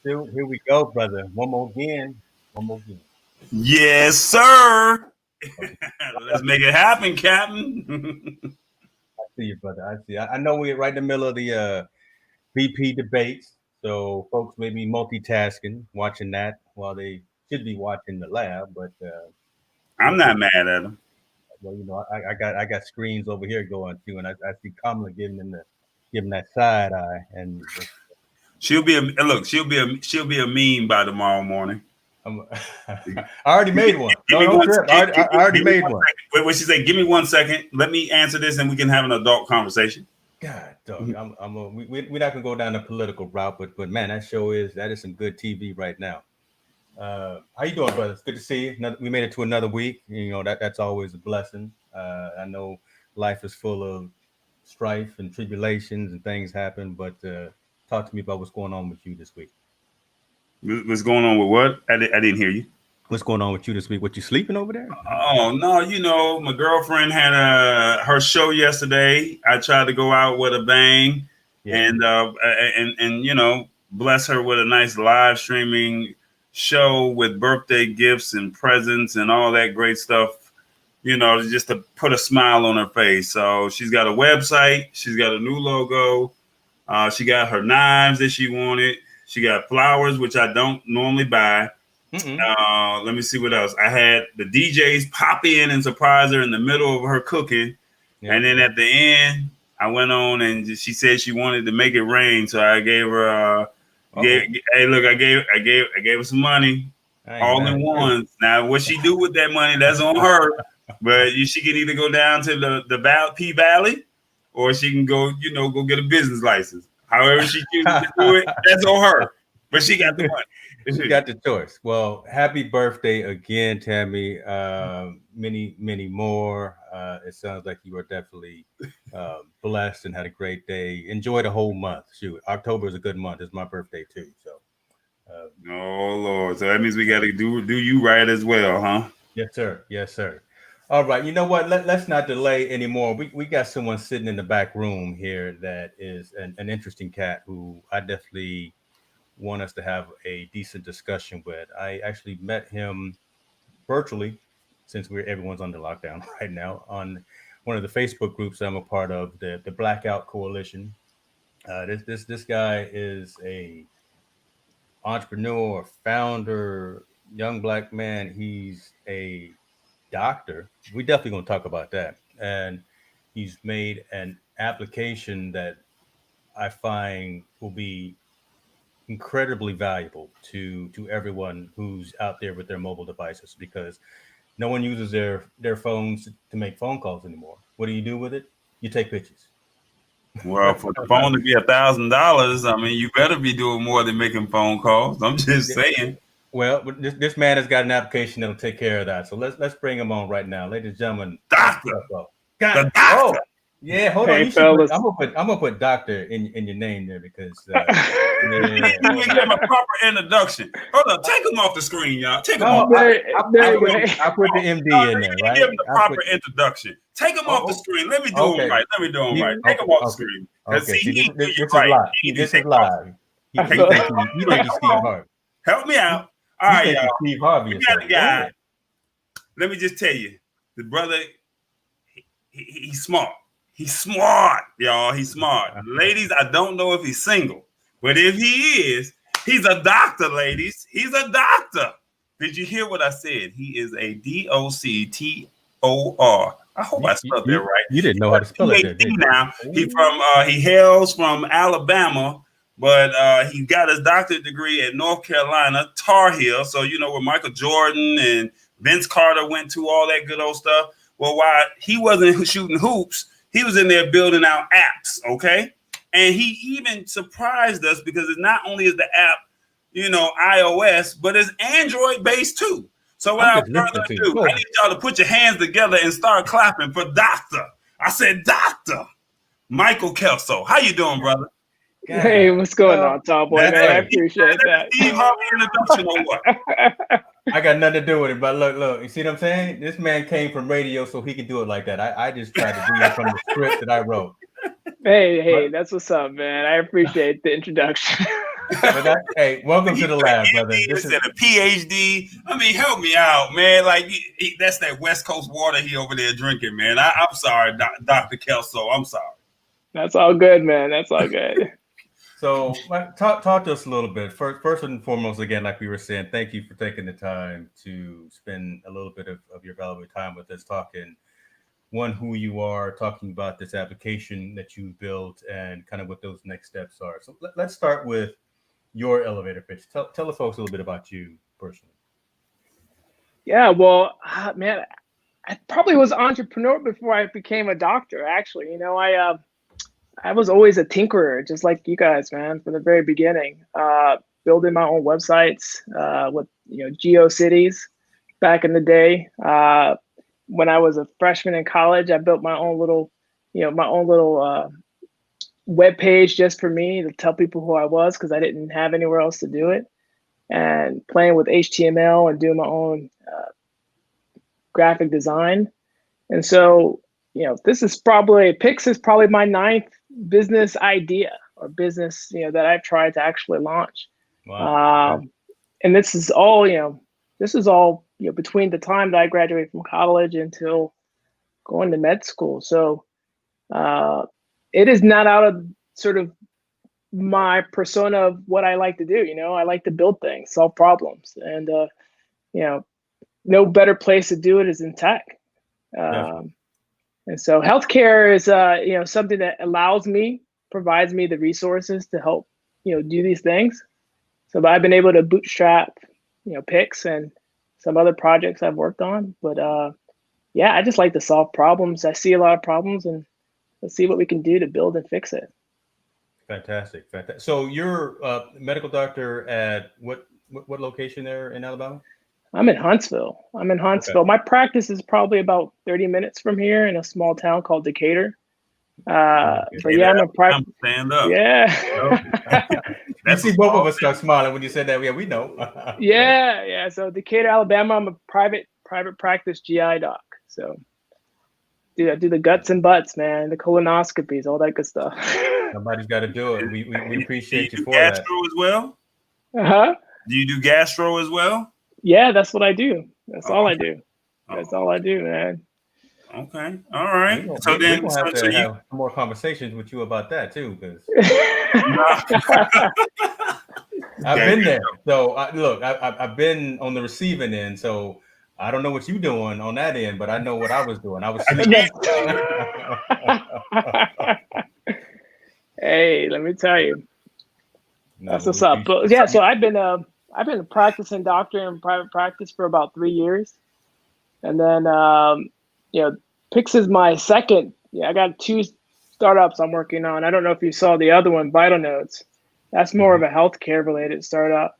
Here we go, brother. One more again. One more again. Yes, sir. Let's make it happen, Captain. I see you, brother. I see. I know we're right in the middle of the VP debates, so folks may be multitasking, watching that while they should be watching the lab. But I'm not mad at him. well, I got screens over here going too, and I see Kamala giving that side eye, and She'll be a meme by tomorrow morning. I already made one. No trip. I already made one. Wait, what she said? Give me 1 second. Let me answer this, and we can have an adult conversation. God, dog. We're not gonna go down the political route, but man, that is some good TV right now. How you doing, brother? It's good to see you. We made it to another week. You know that's always a blessing. I know life is full of strife and tribulations and things happen, but talk to me about what's going on with you this week. What's going on with what? I didn't hear you. What's going on with you this week? What, you sleeping over there? Oh no, my girlfriend had her show yesterday. I tried to go out with a bang, and bless her with a nice live streaming show with birthday gifts and presents and all that great stuff. Just to put a smile on her face. So she's got a website. She's got a new logo. She got her knives that she wanted. She got flowers, which I don't normally buy. Let me see what else. I had the DJs pop in and surprise her in the middle of her cooking. Yeah. And then at the end, I went on and she said she wanted to make it rain. So I gave her, I gave her some money all in one. Now, what she do with that money, that's on her. But she can either go down to the P Valley or she can go get a business license. However she chooses to do it, that's on her. But she got the money. She got the choice. Well, happy birthday again, Tammy. Many, many more. It sounds like you are definitely blessed and had a great day. Enjoy the whole month. Shoot, October is a good month. It's my birthday too. So. Oh Lord! So that means we got to do you right as well, huh? Yes, sir. Yes, sir. All right. You know what? Let's not delay anymore. We got someone sitting in the back room here that is an interesting cat who I definitely want us to have a decent discussion with. I actually met him virtually, since everyone's under lockdown right now, on one of the Facebook groups I'm a part of, the Blackout Coalition. This guy is a entrepreneur, founder, young black man. He's a doctor. We definitely gonna talk about that. And he's made an application that I find will be incredibly valuable to everyone who's out there with their mobile devices, because no one uses their phones to make phone calls anymore. What do you do with it? You take pictures. Well, for the phone to be $1,000, I mean, you better be doing more than making phone calls. I'm just saying. Well, this man has got an application that'll take care of that. So let's bring him on right now, ladies and gentlemen. Doctor. The doctor. Oh, yeah. Hold on. I'm gonna put doctor in your name there because you didn't give him a proper introduction. Hold on, take him off the screen, y'all. Take him off. I put the MD in there, right? Give him the proper introduction. Take him off the screen. Let me do him right. Take him off the screen. Okay. This is live. He think he's Steve Harvey. Help me out. All right, y'all. Steve Harvey. We got a guy. Let me just tell you, the brother, he's smart. He's smart, y'all. He's smart. Ladies, I don't know if he's single, but if he is, he's a doctor, ladies. He's a doctor. Did you hear what I said? He is a DOCTOR. I hope I spelled that right. You didn't know how to spell it. Did you? Now he hails from Alabama, but he got his doctorate degree at North Carolina, Tar Heel. So where Michael Jordan and Vince Carter went to, all that good old stuff. Well, while he wasn't shooting hoops, he was in there building out apps, okay? And he even surprised us because it not only is the app, iOS, but it's Android-based too. So without further ado, I need y'all to put your hands together and start clapping for Doctor. I said, Doctor Michael Kelso. How you doing, brother? God. Hey, what's going on, Tom Boy? Man, I appreciate that. Steve Harvey introduction or what? I got nothing to do with it, but look, you see what I'm saying? This man came from radio so he could do it like that. I just tried to read it from the script that I wrote. Hey, that's what's up, man. I appreciate the introduction. Hey, welcome to the lab, brother. This is a PhD. I mean, help me out, man. Like that's that West Coast water he over there drinking, man. I'm sorry, Dr. Kelso. I'm sorry. That's all good, man. That's all good. So talk to us a little bit. First and foremost, again, like we were saying, thank you for taking the time to spend a little bit of your valuable time with us, talking who you are, talking about this application that you built and kind of what those next steps are. So let's start with your elevator pitch. Tell the folks a little bit about you personally. Yeah, well, man, I probably was an entrepreneur before I became a doctor, actually. You know, I was always a tinkerer, just like you guys, man, from the very beginning. Building my own websites with, GeoCities back in the day. When I was a freshman in college, I built my own little web page just for me to tell people who I was because I didn't have anywhere else to do it. And playing with HTML and doing my own graphic design. And so, Pixz is probably my 9th business idea or business, that I've tried to actually launch. Wow. And this is all between the time that I graduated from college until going to med school. So it is not out of sort of my persona of what I like to do. I like to build things, solve problems, and no better place to do it is in tech. And so healthcare is something that provides me the resources to help do these things. So I've been able to bootstrap Pixz and some other projects I've worked on. But I just like to solve problems. I see a lot of problems, and let's see what we can do to build and fix it. Fantastic. So you're a medical doctor at what location there in Alabama? I'm in Huntsville. Okay. My practice is probably about 30 minutes from here in a small town called Decatur. But yeah, I'm a practice. Stand up. Yeah. You see both of us start smiling when you said that. Yeah, we know. Yeah. So Decatur, Alabama, I'm a private practice GI doc. So I do the guts and butts, man, the colonoscopies, all that good stuff. Somebody's got to do it. We appreciate you for that. Gastro as well? Uh-huh. Do you do gastro as well? Yeah, that's what I do. That's all I do. That's all I do, man. Okay. All right. We're gonna have to have more conversations with you about that too, because I've been there. So I've been on the receiving end. So I don't know what you're doing on that end, but I know what I was doing. I was sleeping. Hey, let me tell you. That's what's up. But yeah, so I've been a practicing doctor in private practice for about 3 years. And then Pixz is my second. I got 2 startups I'm working on. I don't know if you saw the other one, Vital Notes. That's more of a healthcare related startup.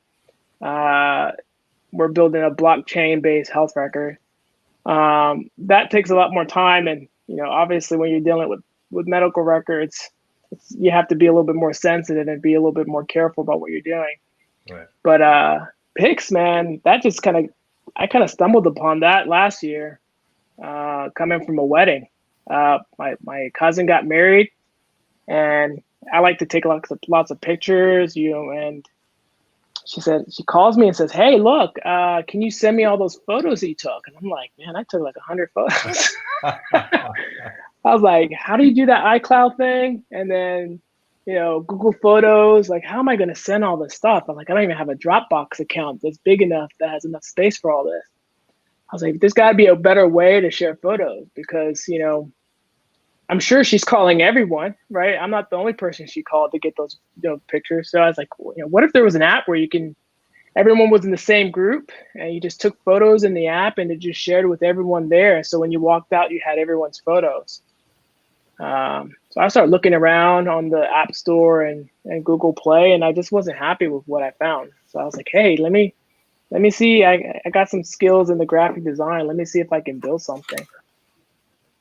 We're building a blockchain-based health record. That takes a lot more time, and obviously when you're dealing with medical records, you have to be a little bit more sensitive and be a little bit more careful about what you're doing. Right. But Pixz, man, that just I kind of stumbled upon that last year, coming from a wedding. My cousin got married, and I like to take lots of pictures, and she calls me and says, "Hey, look, can you send me all those photos that you took?" And I'm like, man, I took like 100 photos. I was like, how do you do that iCloud thing? And then, Google Photos, like, how am I going to send all this stuff? I'm like, I don't even have a Dropbox account that's big enough that has enough space for all this. I was like, there's got to be a better way to share photos because, I'm sure she's calling everyone, right? I'm not the only person she called to get those pictures. So I was like, what if there was an app where everyone was in the same group and you just took photos in the app and it just shared with everyone there. So when you walked out, you had everyone's photos. So I started looking around on the App Store and Google Play, and I just wasn't happy with what I found. So I was like, hey, let me see. I got some skills in the graphic design. Let me see if I can build something.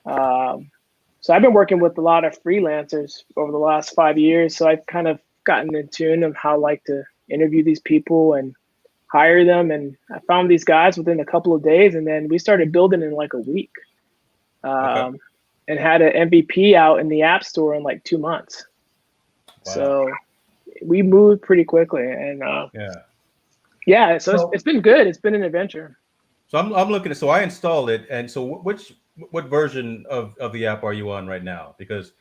So I've been working with a lot of freelancers over the last 5 years. So I've kind of gotten in tune of how I like to interview these people and hire them. And I found these guys within a couple of days, and then we started building in like a week. And had an MVP out in the App Store in like 2 months. Wow. So we moved pretty quickly, and yeah. So it's been good. It's been an adventure. So I'm looking at, so I installed it, and so what version of the app are you on right now? Because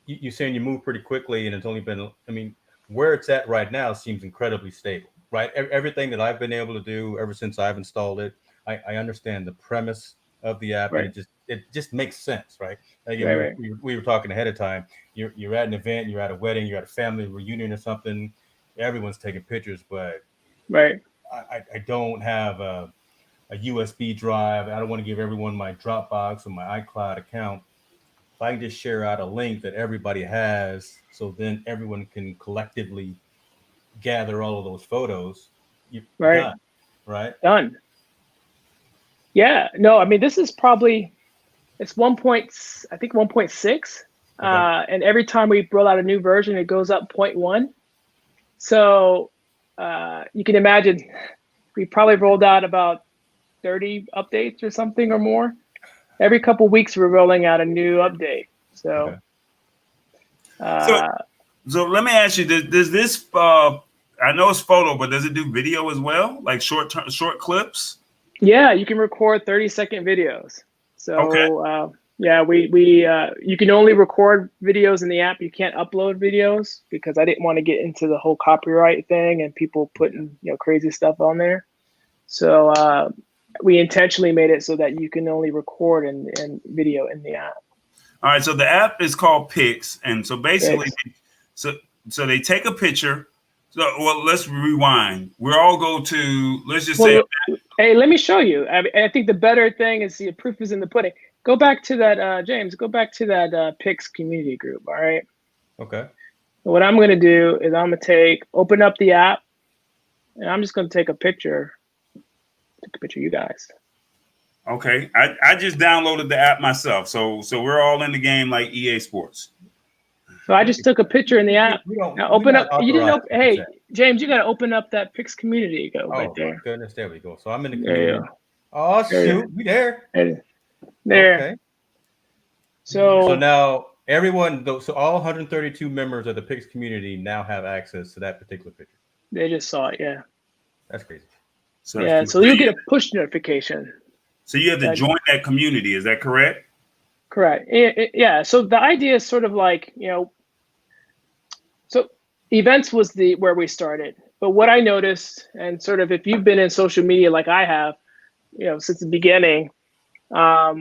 you're saying you move pretty quickly, and it's only been, I mean, where it's at right now seems incredibly stable, right? Everything that I've been able to do ever since I've installed it, I understand the premise of the app, Right. and it just makes sense, right? Right. We were talking ahead of time. You're at an event, you're at a wedding, you're at a family reunion or something. Everyone's taking pictures, but right. I don't have a USB drive. I don't want to give everyone my Dropbox or my iCloud account. If I can just share out a link that everybody has, so then everyone can collectively gather all of those photos, Right. done, right? Done. Yeah. No, I mean, this is probably, it's 1.6. And every time we roll out a new version, it goes up 0.1. So you can imagine we probably rolled out about 30 updates or something or more. Every couple of weeks, we're rolling out a new update. So, so let me ask you: does this? I know it's photo, but does it do video as well, like short clips? Yeah, you can record 30-second videos. So, yeah, we you can only record videos in the app. You can't upload videos because I didn't want to get into the whole copyright thing and people putting crazy stuff on there. So we intentionally made it so that you can only record and video in the app. All right, so the app is called Pixz, and so basically, so they take a picture. So, well, let's rewind. We all go to, let's just say. Hey, let me show you. I think the better thing is the proof is in the pudding. Go back to that, James. Go back to that Pixz community group. All right. Okay. What I'm going to do is I'm going to open up the app, and I'm just going to take a picture. Take a picture of you guys. Okay, I just downloaded the app myself, so we're all in the game like EA Sports. So I just took a picture in the app. Now open up. You didn't know. Hey, James, you got to open up that Pixz community. Go right there. Oh my goodness, there we go. So I'm in the community. Oh shoot, we there. There. Okay. So now everyone, so all 132 members of the Pixz community now have access to that particular picture. They just saw it. Yeah. That's crazy. So you'll get a push notification. So you have to join that community. Is that correct? Correct. Yeah. So the idea is sort of like, so events was where we started. But what I noticed, and sort of if you've been in social media like I have, since the beginning, I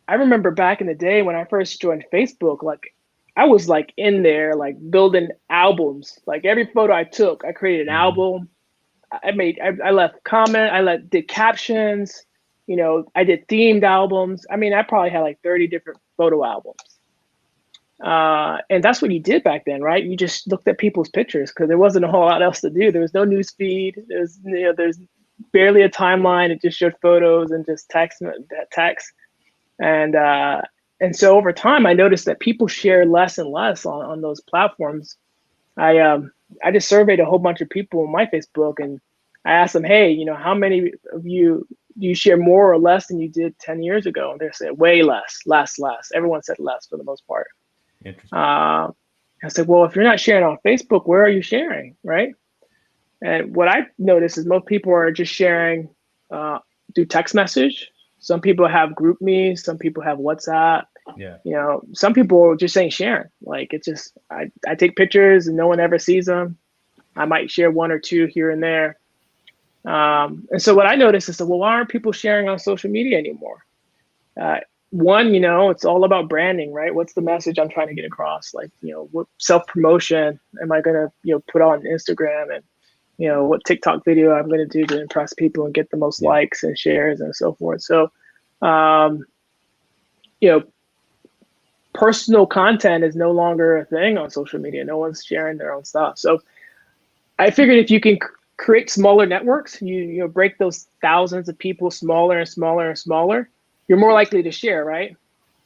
remember back in the day when I first joined Facebook, like I was like in there, like building albums. Like every photo I took, I created an album. I left comment, did captions. I did themed albums. I mean, I probably had like 30 different photo albums. And that's what you did back then, right? You just looked at people's pictures because there wasn't a whole lot else to do. There was no news feed. There's barely a timeline. It just showed photos and just text. And so over time, I noticed that people share less and less on those platforms. I just surveyed a whole bunch of people on my Facebook, and I asked them, hey, how many of you do you share more or less than you did 10 years ago? And they said way less. Everyone said less for the most part. Interesting. I said, well, if you're not sharing on Facebook, where are you sharing, right? And what I noticed is most people are just sharing through text message. Some people have GroupMe, some people have WhatsApp. Yeah. Some people are just saying sharing. Like it's just, I take pictures and no one ever sees them. I might share one or two here and there. And so what I noticed is that, well, why aren't people sharing on social media anymore? One, it's all about branding, right? What's the message I'm trying to get across? Like, what self-promotion am I going to, put on Instagram, and, what TikTok video I'm going to do to impress people and get the most likes and shares and so forth. So, personal content is no longer a thing on social media. No one's sharing their own stuff. So I figured if you can create smaller networks, you break those thousands of people smaller and smaller and smaller, you're more likely to share, right?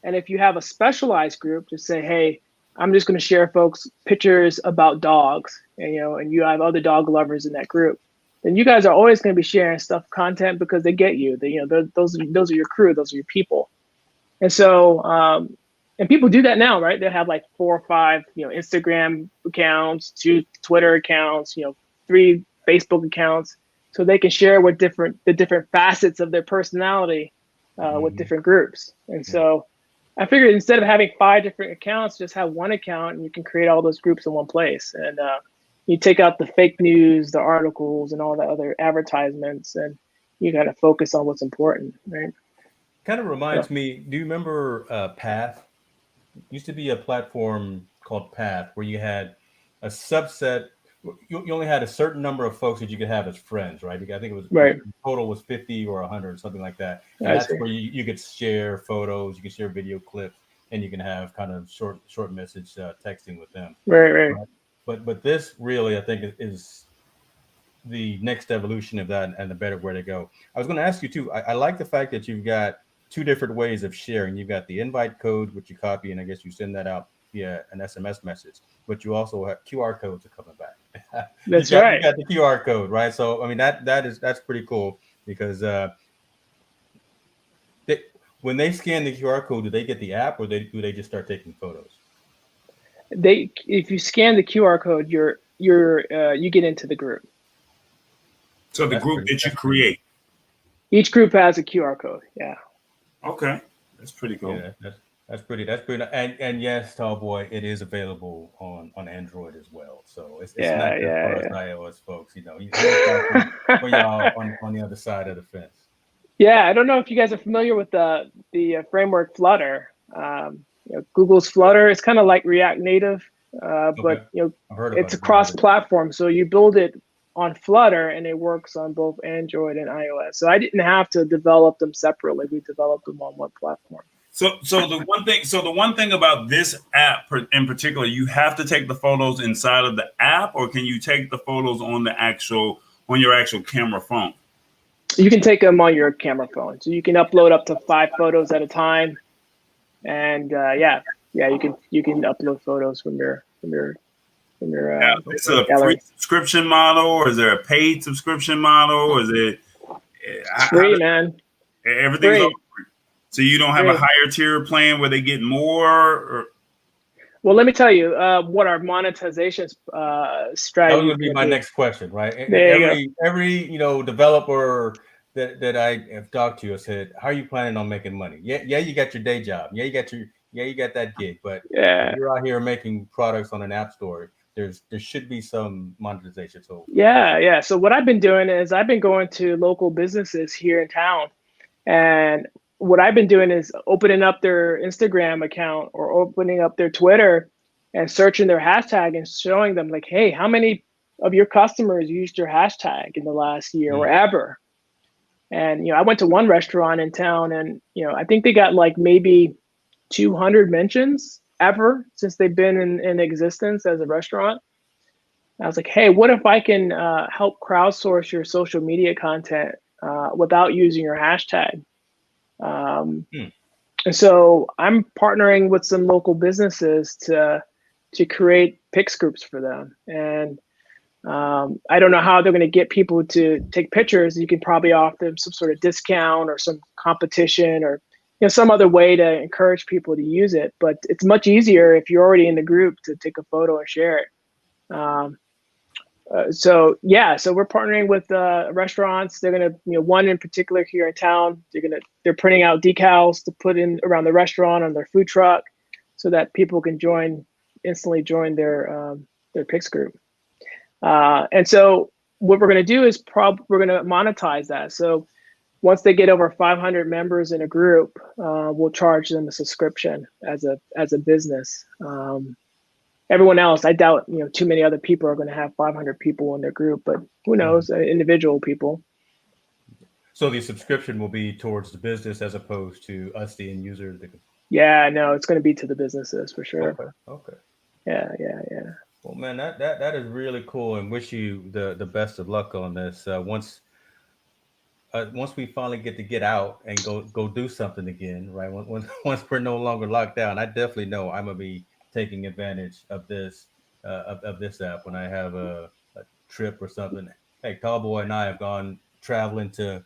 And if you have a specialized group to say, hey, I'm just going to share folks pictures about dogs, and you have other dog lovers in that group, then you guys are always going to be sharing content because they get you. Those are your crew, those are your people. And so and people do that now, right? They have like 4 or 5, Instagram accounts, 2 Twitter accounts, 3 Facebook accounts, so they can share with the different facets of their personality with different groups. And so I figured instead of having 5 different accounts, just have one account and you can create all those groups in one place. And you take out the fake news, the articles, and all the other advertisements, and you got to focus on what's important, right? Kind of reminds me, do you remember Path? Used to be a platform called Path where you had a subset. You only had a certain number of folks that you could have as friends, right? I think it was Right. total was 50 or 100, something like that. And I that's see. where you could share photos, you could share video clips, and you can have kind of short message texting with them. Right. But this really, I think, is the next evolution of that and the better way to go. I was going to ask you too. I like the fact that you've got 2 different ways of sharing. You've got the invite code, which you copy, and I guess you send that out via an SMS message. But you also have QR codes are coming back. That's you right. got the QR code, right? So I mean that's pretty cool because when they scan the QR code, do they get the app or do they just start taking photos? If you scan the QR code, you get into the group. So the group that you create. Each group has a QR code. Yeah. Okay, that's pretty cool. Yeah, that's pretty. And yes, Tallboy, it is available on Android as well. So it's not just for us iOS folks. He's for y'all on the other side of the fence. Yeah, I don't know if you guys are familiar with the framework Flutter. Google's Flutter. It's kind of like React Native, but it's a cross-platform. So you build it on Flutter and it works on both Android and iOS. So I didn't have to develop them separately. We developed them on one platform. So the one thing about this app in particular, you have to take the photos inside of the app, or can you take the photos on your actual camera phone? You can take them on your camera phone. So you can upload up to 5 photos at a time. And you can upload photos from your it's a free subscription model, or is there a paid subscription model, or is it free, man? Everything's all free. So you don't have a higher tier plan where they get more? Or? Well, let me tell you what our monetization strategy. That would be my next question, right? Every developer that I have talked to has said, "How are you planning on making money?" Yeah, you got your day job. Yeah, you got that gig, but if you're out here making products on an app store, there should be some monetization. So yeah. So what I've been doing is I've been going to local businesses here in town, and what I've been doing is opening up their Instagram account or opening up their Twitter and searching their hashtag and showing them like, hey, how many of your customers used your hashtag in the last year or ever? And I went to one restaurant in town, and I think they got like maybe 200 mentions ever since they've been in existence as a restaurant. And I was like, hey, what if I can help crowdsource your social media content without using your hashtag? And so I'm partnering with some local businesses to create Pixz groups for them. And I don't know how they're going to get people to take pictures. You can probably offer them some sort of discount or some competition or some other way to encourage people to use it. But it's much easier if you're already in the group to take a photo and share it. So we're partnering with restaurants. They're gonna, one in particular here in town. They're printing out decals to put in around the restaurant on their food truck, so that people can instantly join their Pixz group. And so what we're gonna do is we're gonna monetize that. So once they get over 500 members in a group, we'll charge them a subscription as a business. Everyone else, I doubt, too many other people are going to have 500 people in their group, but who knows, individual people. So the subscription will be towards the business as opposed to us, the end user. Yeah, no, it's going to be to the businesses for sure. Okay. Yeah. Well, man, that is really cool, and wish you the best of luck on this. Once we finally get out and go do something again, right? Once we're no longer locked down, I definitely know I'm gonna be taking advantage of this of this app when I have a trip or something. Hey, Tallboy and I have gone traveling to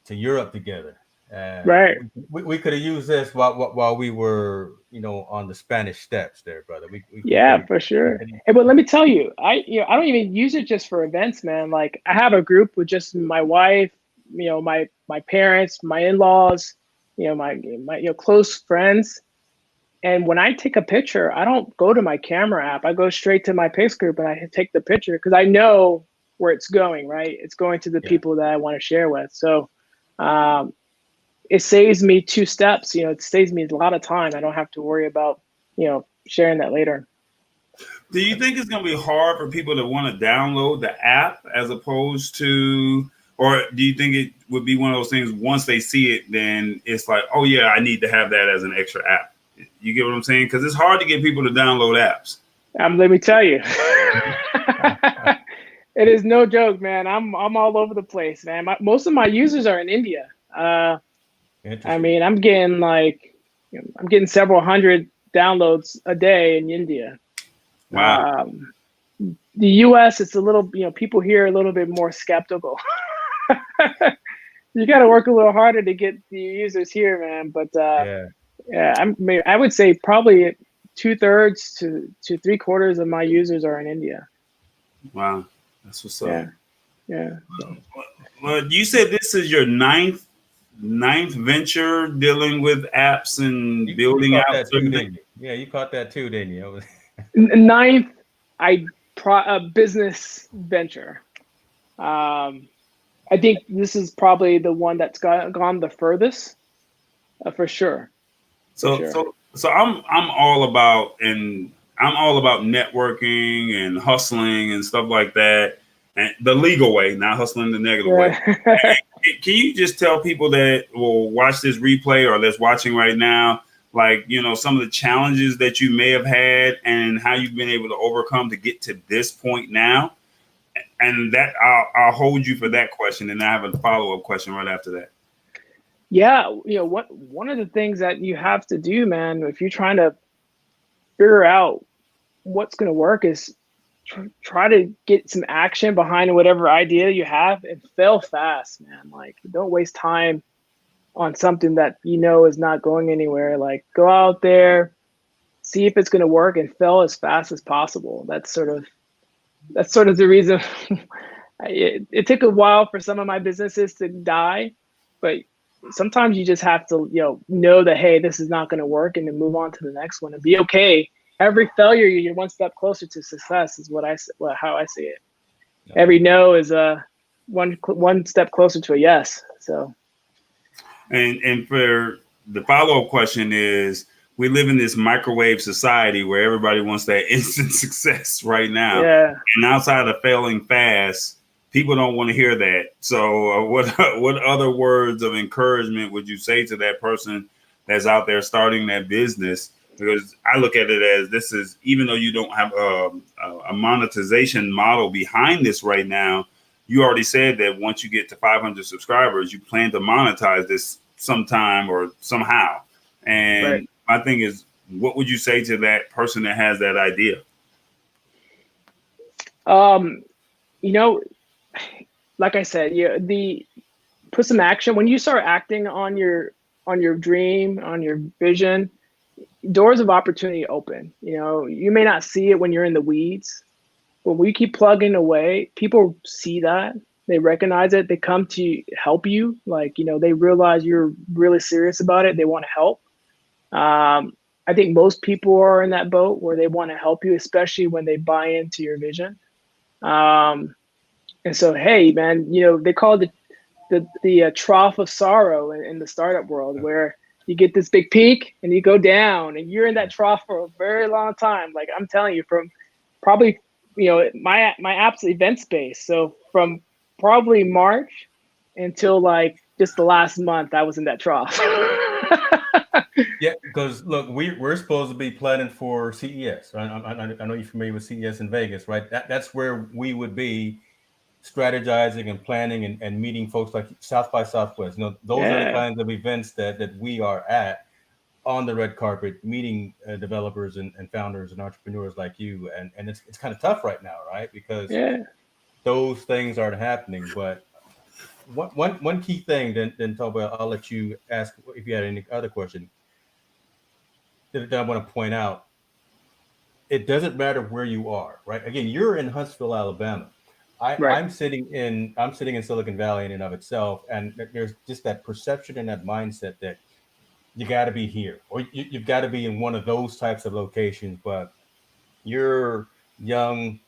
Europe together, Right. We could have used this while we were, on the Spanish Steps there, brother. We Yeah, could for sure. Hey, but let me tell you, I don't even use it just for events, man. Like I have a group with just my wife, my parents, my in-laws, my close friends. And when I take a picture, I don't go to my camera app. I go straight to my Pixz group and I take the picture because I know where it's going, right? It's going to the people that I want to share with. So it saves me 2 steps. It saves me a lot of time. I don't have to worry about, sharing that later. Do you think it's going to be hard for people to want to download the app as opposed to, or do you think it would be one of those things once they see it, then it's like, oh yeah, I need to have that as an extra app? You get what I'm saying? Because it's hard to get people to download apps. Let me tell you, it is no joke, man. I'm all over the place, man. Most of my users are in India. I mean, I'm getting several hundred downloads a day in India. Wow. The US, it's a little, people here are a little bit more skeptical. You got to work a little harder to get the users here, man. But I would say probably 2/3 to 3/4 of my users are in India. Wow, that's what's up. Yeah. Well, you said this is your ninth venture dealing with apps and building out. Yeah, you caught that too, didn't you? Ninth, business venture. I think this is probably the one that's gone the furthest, for sure. So I'm all about networking and hustling and stuff like that, and the legal way, not hustling the negative way. Can you just tell people that will watch this replay or that's watching right now, like, some of the challenges that you may have had and how you've been able to overcome to get to this point now? And that I'll hold you for that question, and I have a follow-up question right after that. Yeah, one of the things that you have to do, man, if you're trying to figure out what's going to work, is try to get some action behind whatever idea you have and fail fast, man. Like, don't waste time on something that is not going anywhere. Like, go out there, see if it's going to work, and fail as fast as possible. That's sort of the reason. It took a while for some of my businesses to die, but sometimes you just have to know that, hey, this is not going to work, and then move on to the next one and be okay. Every failure, you're one step closer to success, is how I see it. Every no is one step closer to a yes. So, and for the follow-up question is, we live in this microwave society where everybody wants that instant success right now. Yeah. And outside of failing fast, people don't want to hear that. So what other words of encouragement would you say to that person that's out there starting that business? Because I look at it as, this is, even though you don't have a monetization model behind this right now, you already said that once you get to 500 subscribers, you plan to monetize this sometime or somehow. And my thing is, what would you say to that person that has that idea? Like I said, put some action. When you start acting on your dream, on your vision, doors of opportunity open. You may not see it when you're in the weeds, but when you keep plugging away, people see that, they recognize it, they come to help you. Like, they realize you're really serious about it. They want to help. I think most people are in that boat where they want to help you, especially when they buy into your vision. And so, hey, man, they call it the Trough of Sorrow in the startup world, where you get this big peak and you go down, and you're in that trough for a very long time. Like, I'm telling you, from probably, my app's event space. So from probably March until like just the last month, I was in that trough. Yeah, because look, we're supposed to be planning for CES. Right? I know you're familiar with CES in Vegas, right? That's where we would be strategizing and planning and meeting folks like South by Southwest. Those are the kinds of events that we are at on the red carpet, meeting developers and founders and entrepreneurs like you. And it's kind of tough right now, right? Because those things aren't happening. But one key thing, then Toba, I'll let you ask if you had any other question that I want to point out. It doesn't matter where you are, right? Again, you're in Huntsville, Alabama. Right. I'm sitting in Silicon Valley in and of itself, and there's just that perception and that mindset that you got to be here, or you've got to be in one of those types of locations. But you're young,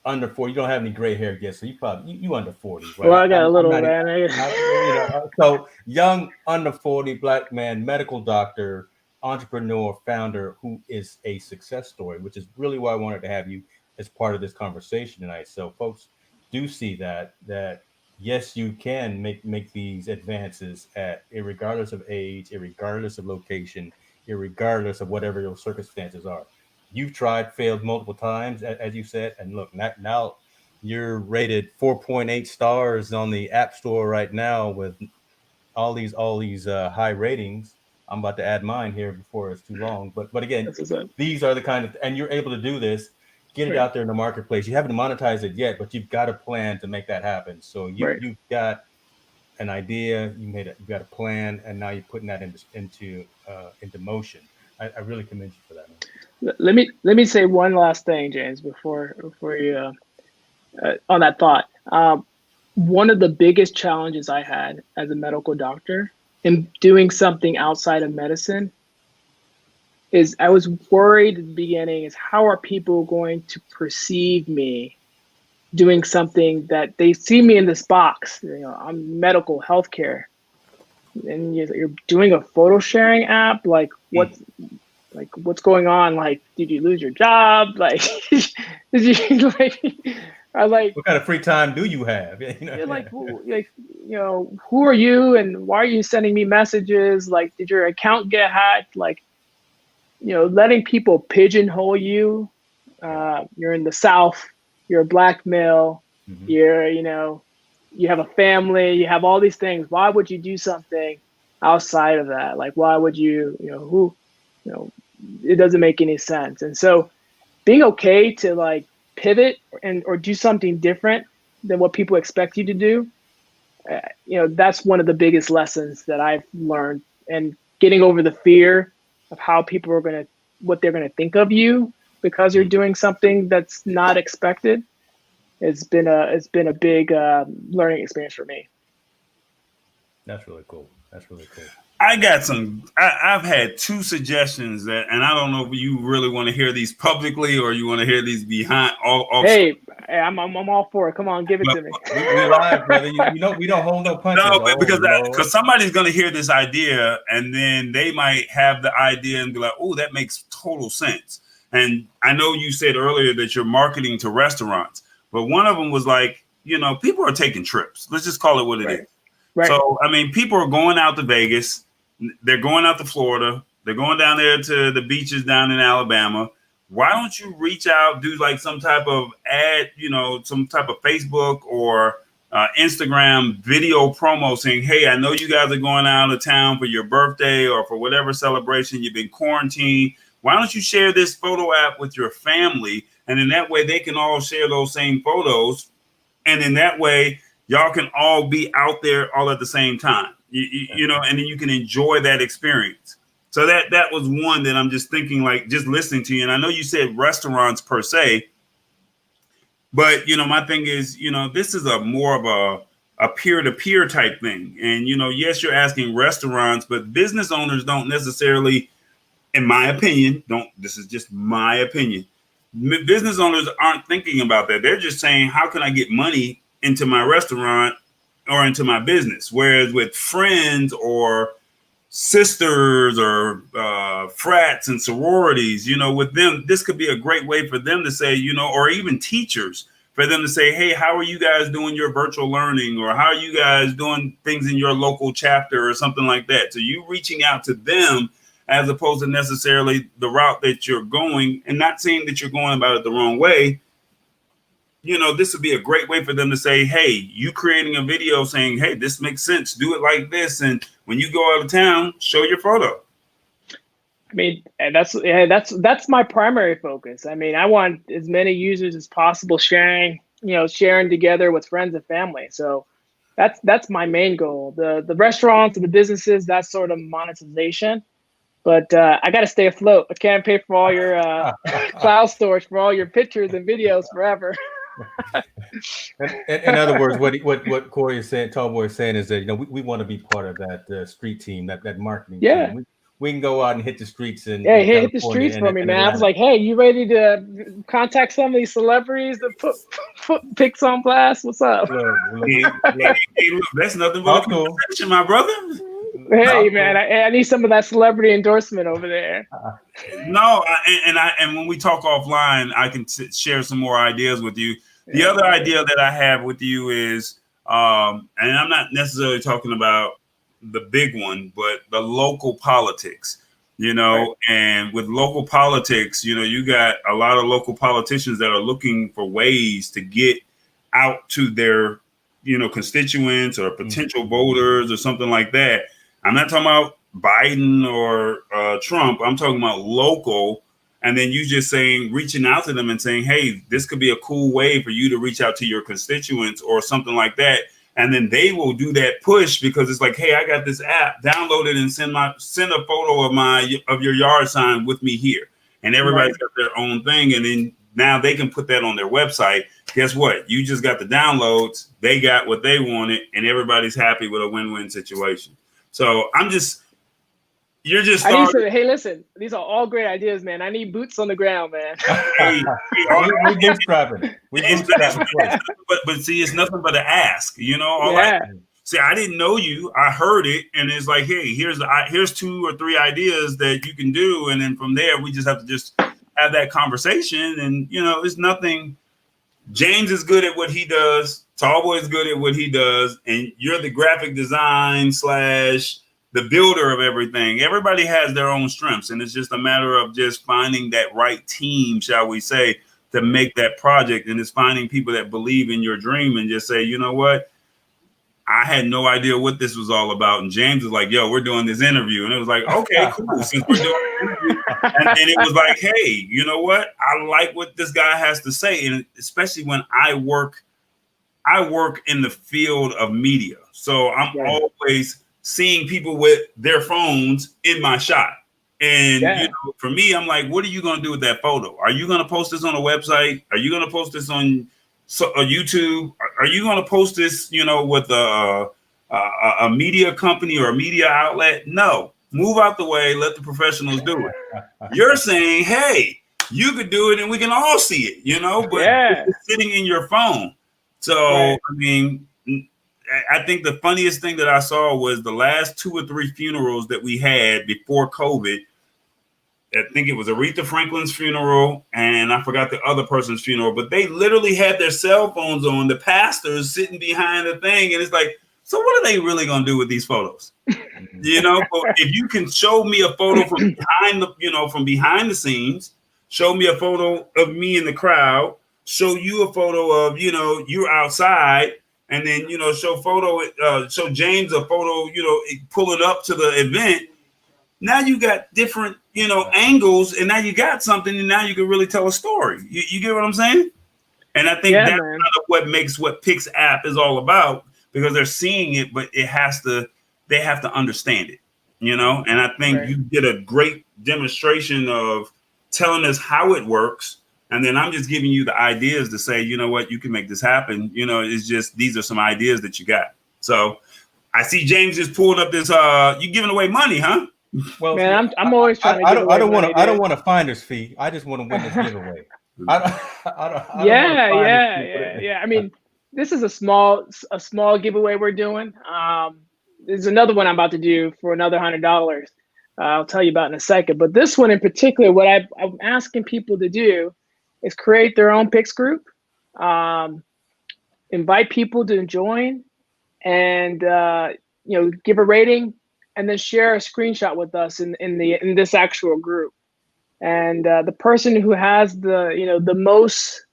under 40. You don't have any gray hair yet, so you under 40, right? Well, I got a I'm little, not, man. so young, under 40, black man, medical doctor, entrepreneur, founder, who is a success story, which is really why I wanted to have you as part of this conversation tonight. So folks do see that yes, you can make these advances at regardless of age, regardless of location, regardless of whatever your circumstances are. You've tried, failed multiple times, as you said, and look, now you're rated 4.8 stars on the App Store right now with all these high ratings. I'm about to add mine here before it's too long, but again, these are the kind of, and you're able to do this, get it out there in the marketplace. You haven't monetized it yet, but you've got a plan to make that happen. So you've got an idea, you got a plan, and now you're putting that into motion. I really commend you for that, man. Let me say one last thing, James, before you on that thought. One of the biggest challenges I had as a medical doctor in doing something outside of medicine is I was worried at the beginning is how are people going to perceive me doing something that they see me in this box. I'm medical healthcare, and you're doing a photo sharing app. Like what's going on? Like, did you lose your job? Like, did you what kind of free time do you have? Who are you and why are you sending me messages? Like, did your account get hacked? Like, letting people pigeonhole you. You're in the South. You're a black male. Mm-hmm. You have a family. You have all these things. Why would you do something outside of that? Like, why would you? It doesn't make any sense. And so, being okay to pivot or do something different than what people expect you to do, that's one of the biggest lessons that I've learned. And getting over the fear of how people are what they're gonna think of you because you're doing something that's not expected. It's been a big learning experience for me. That's really cool. I've had two suggestions and I don't know if you really want to hear these publicly or you want to hear these behind all. Hey, I'm all for it. Come on, give it to me. We live, brother. We don't hold no punches. No, because somebody's going to hear this idea and then they might have the idea and be like, "Oh, that makes total sense." And I know you said earlier that you're marketing to restaurants, but one of them was like, people are taking trips. Let's just call it what it is. Right. So, people are going out to Vegas. They're going out to Florida. They're going down there to the beaches down in Alabama. Why don't you reach out, do some type of ad, some type of Facebook or Instagram video promo saying, hey, I know you guys are going out of town for your birthday or for whatever celebration. You've been quarantined. Why don't you share this photo app with your family? And in that way, they can all share those same photos. And in that way, y'all can all be out there all at the same time, and then you can enjoy that experience. So that was one that I'm just thinking, just listening to you. And I know you said restaurants per se, but, my thing is, this is more of a peer-to-peer type thing. And, yes, you're asking restaurants, but business owners don't necessarily, in my opinion, this is just my opinion. Business owners aren't thinking about that. They're just saying, how can I get money into my restaurant or into my business? Whereas with friends or sisters or frats and sororities, with them, this could be a great way for them to say, or even teachers, for them to say, hey, how are you guys doing your virtual learning? Or how are you guys doing things in your local chapter or something like that? So you reaching out to them as opposed to necessarily the route that you're going, and not saying that you're going about it the wrong way. This would be a great way for them to say, hey, you creating a video saying, hey, this makes sense. Do it like this. And when you go out of town, show your photo. That's my primary focus. I want as many users as possible sharing together with friends and family. So that's my main goal. The restaurants and the businesses, that's sort of monetization. But I got to stay afloat. I can't pay for all your cloud storage for all your pictures and videos forever. In other words, what Corey is saying, Tallboy is saying is that, you know, we want to be part of that street team, that marketing Yeah. team. We can go out and hit the streets in Hit the streets for me, man. I was like, hey, you ready to contact some of these celebrities to put pics on blast? What's up? Hey, that's nothing but a conversation, my brother. Hey, man, I need some of that celebrity endorsement over there. No, and when we talk offline, I can share some more ideas with you. The other idea that I have with you is, and I'm not necessarily talking about the big one, but the local politics, you know, right. And with local politics, you know, you got a lot of local politicians that are looking for ways to get out to their, you know, constituents or potential voters or something like that. I'm not talking about Biden or Trump. I'm talking about local. And then you just reaching out to them and saying, hey, this could be a cool way for you to reach out to your constituents or something like that. And then they will do that push because it's like, hey, I got this app, download it and send a photo of your yard sign with me here. And everybody's got their own thing. And then now they can put that on their website. Guess what? You just got the downloads. They got what they wanted and everybody's happy with a win-win situation. So you're just hey, listen, these are all great ideas, man. I need boots on the ground, man. we bootstrapping. But see, it's nothing but an ask, you know. See, I didn't know you. I heard it, and it's like, hey, here's 2 or 3 ideas that you can do, and then from there, we just have to just have that conversation. And you know, it's nothing. James is good at what he does. Tallboy is good at what he does, and you're the graphic design / the builder of everything. Everybody has their own strengths, and it's just a matter of just finding that right team, shall we say, to make that project. And it's finding people that believe in your dream and just say, you know what? I had no idea what this was all about. And James was like, yo, we're doing this interview. And it was like, okay, cool. Since we're doing an interview. And it was like, hey, you know what? I like what this guy has to say. And especially when I work in the field of media. So I'm always seeing people with their phones in my shot. And you know, for me, I'm like, what are you going to do with that photo? Are you going to post this on a website? Are you going to post this on YouTube? Are you going to post this, you know, with a media company or a media outlet? No, move out the way. Let the professionals do it. You're saying, hey, you could do it and we can all see it, you know, but it's sitting in your phone. So, I mean, I think the funniest thing that I saw was the last 2 or 3 funerals that we had before COVID. I think it was Aretha Franklin's funeral and I forgot the other person's funeral, but they literally had their cell phones on, the pastors sitting behind the thing. And it's like, so what are they really going to do with these photos? You know, if you can show me a photo from behind the scenes, show me a photo of me in the crowd, show you a photo of, you know, you're outside. And then, you know, show James a photo, you know, pulling up to the event. Now you got different, you know, angles, and now you got something, and now you can really tell a story. You get what I'm saying? And I think that's kind of what makes what Pixz app is all about, because they're seeing it, but they have to understand it, you know? And I think you did a great demonstration of telling us how it works. And then I'm just giving you the ideas to say, you know what, you can make this happen. You know, it's just, these are some ideas that you got. So I see James just pulling up this, you giving away money, huh? Well, man, I'm always trying to I don't want a finder's fee. I just want to win this giveaway. Yeah. I mean, this is a small giveaway we're doing. There's another one I'm about to do for another $100. I'll tell you about in a second. But this one in particular, what I'm asking people to do is create their own Pixz group, invite people to join, and you know, give a rating, and then share a screenshot with us in this actual group. And the person who has the most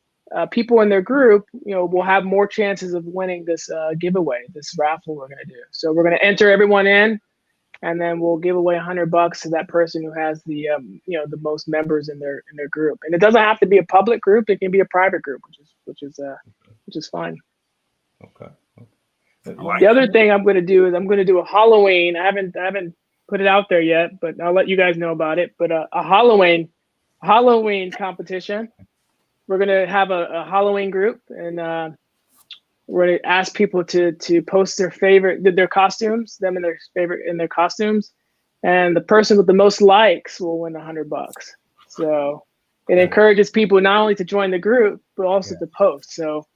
people in their group, you know, will have more chances of winning this giveaway, this raffle we're gonna do. So we're gonna enter everyone in, and then we'll give away $100 to that person who has the the most members in their group. And it doesn't have to be a public group; it can be a private group, which is fine. Okay. The other thing I'm going to do is I'm going to do a Halloween. I haven't put it out there yet, but I'll let you guys know about it. But a Halloween competition. We're going to have a Halloween group, and we're going to ask people to post their costumes, them in their costumes, and the person with the most likes will win $100. So it encourages people not only to join the group but also to post. So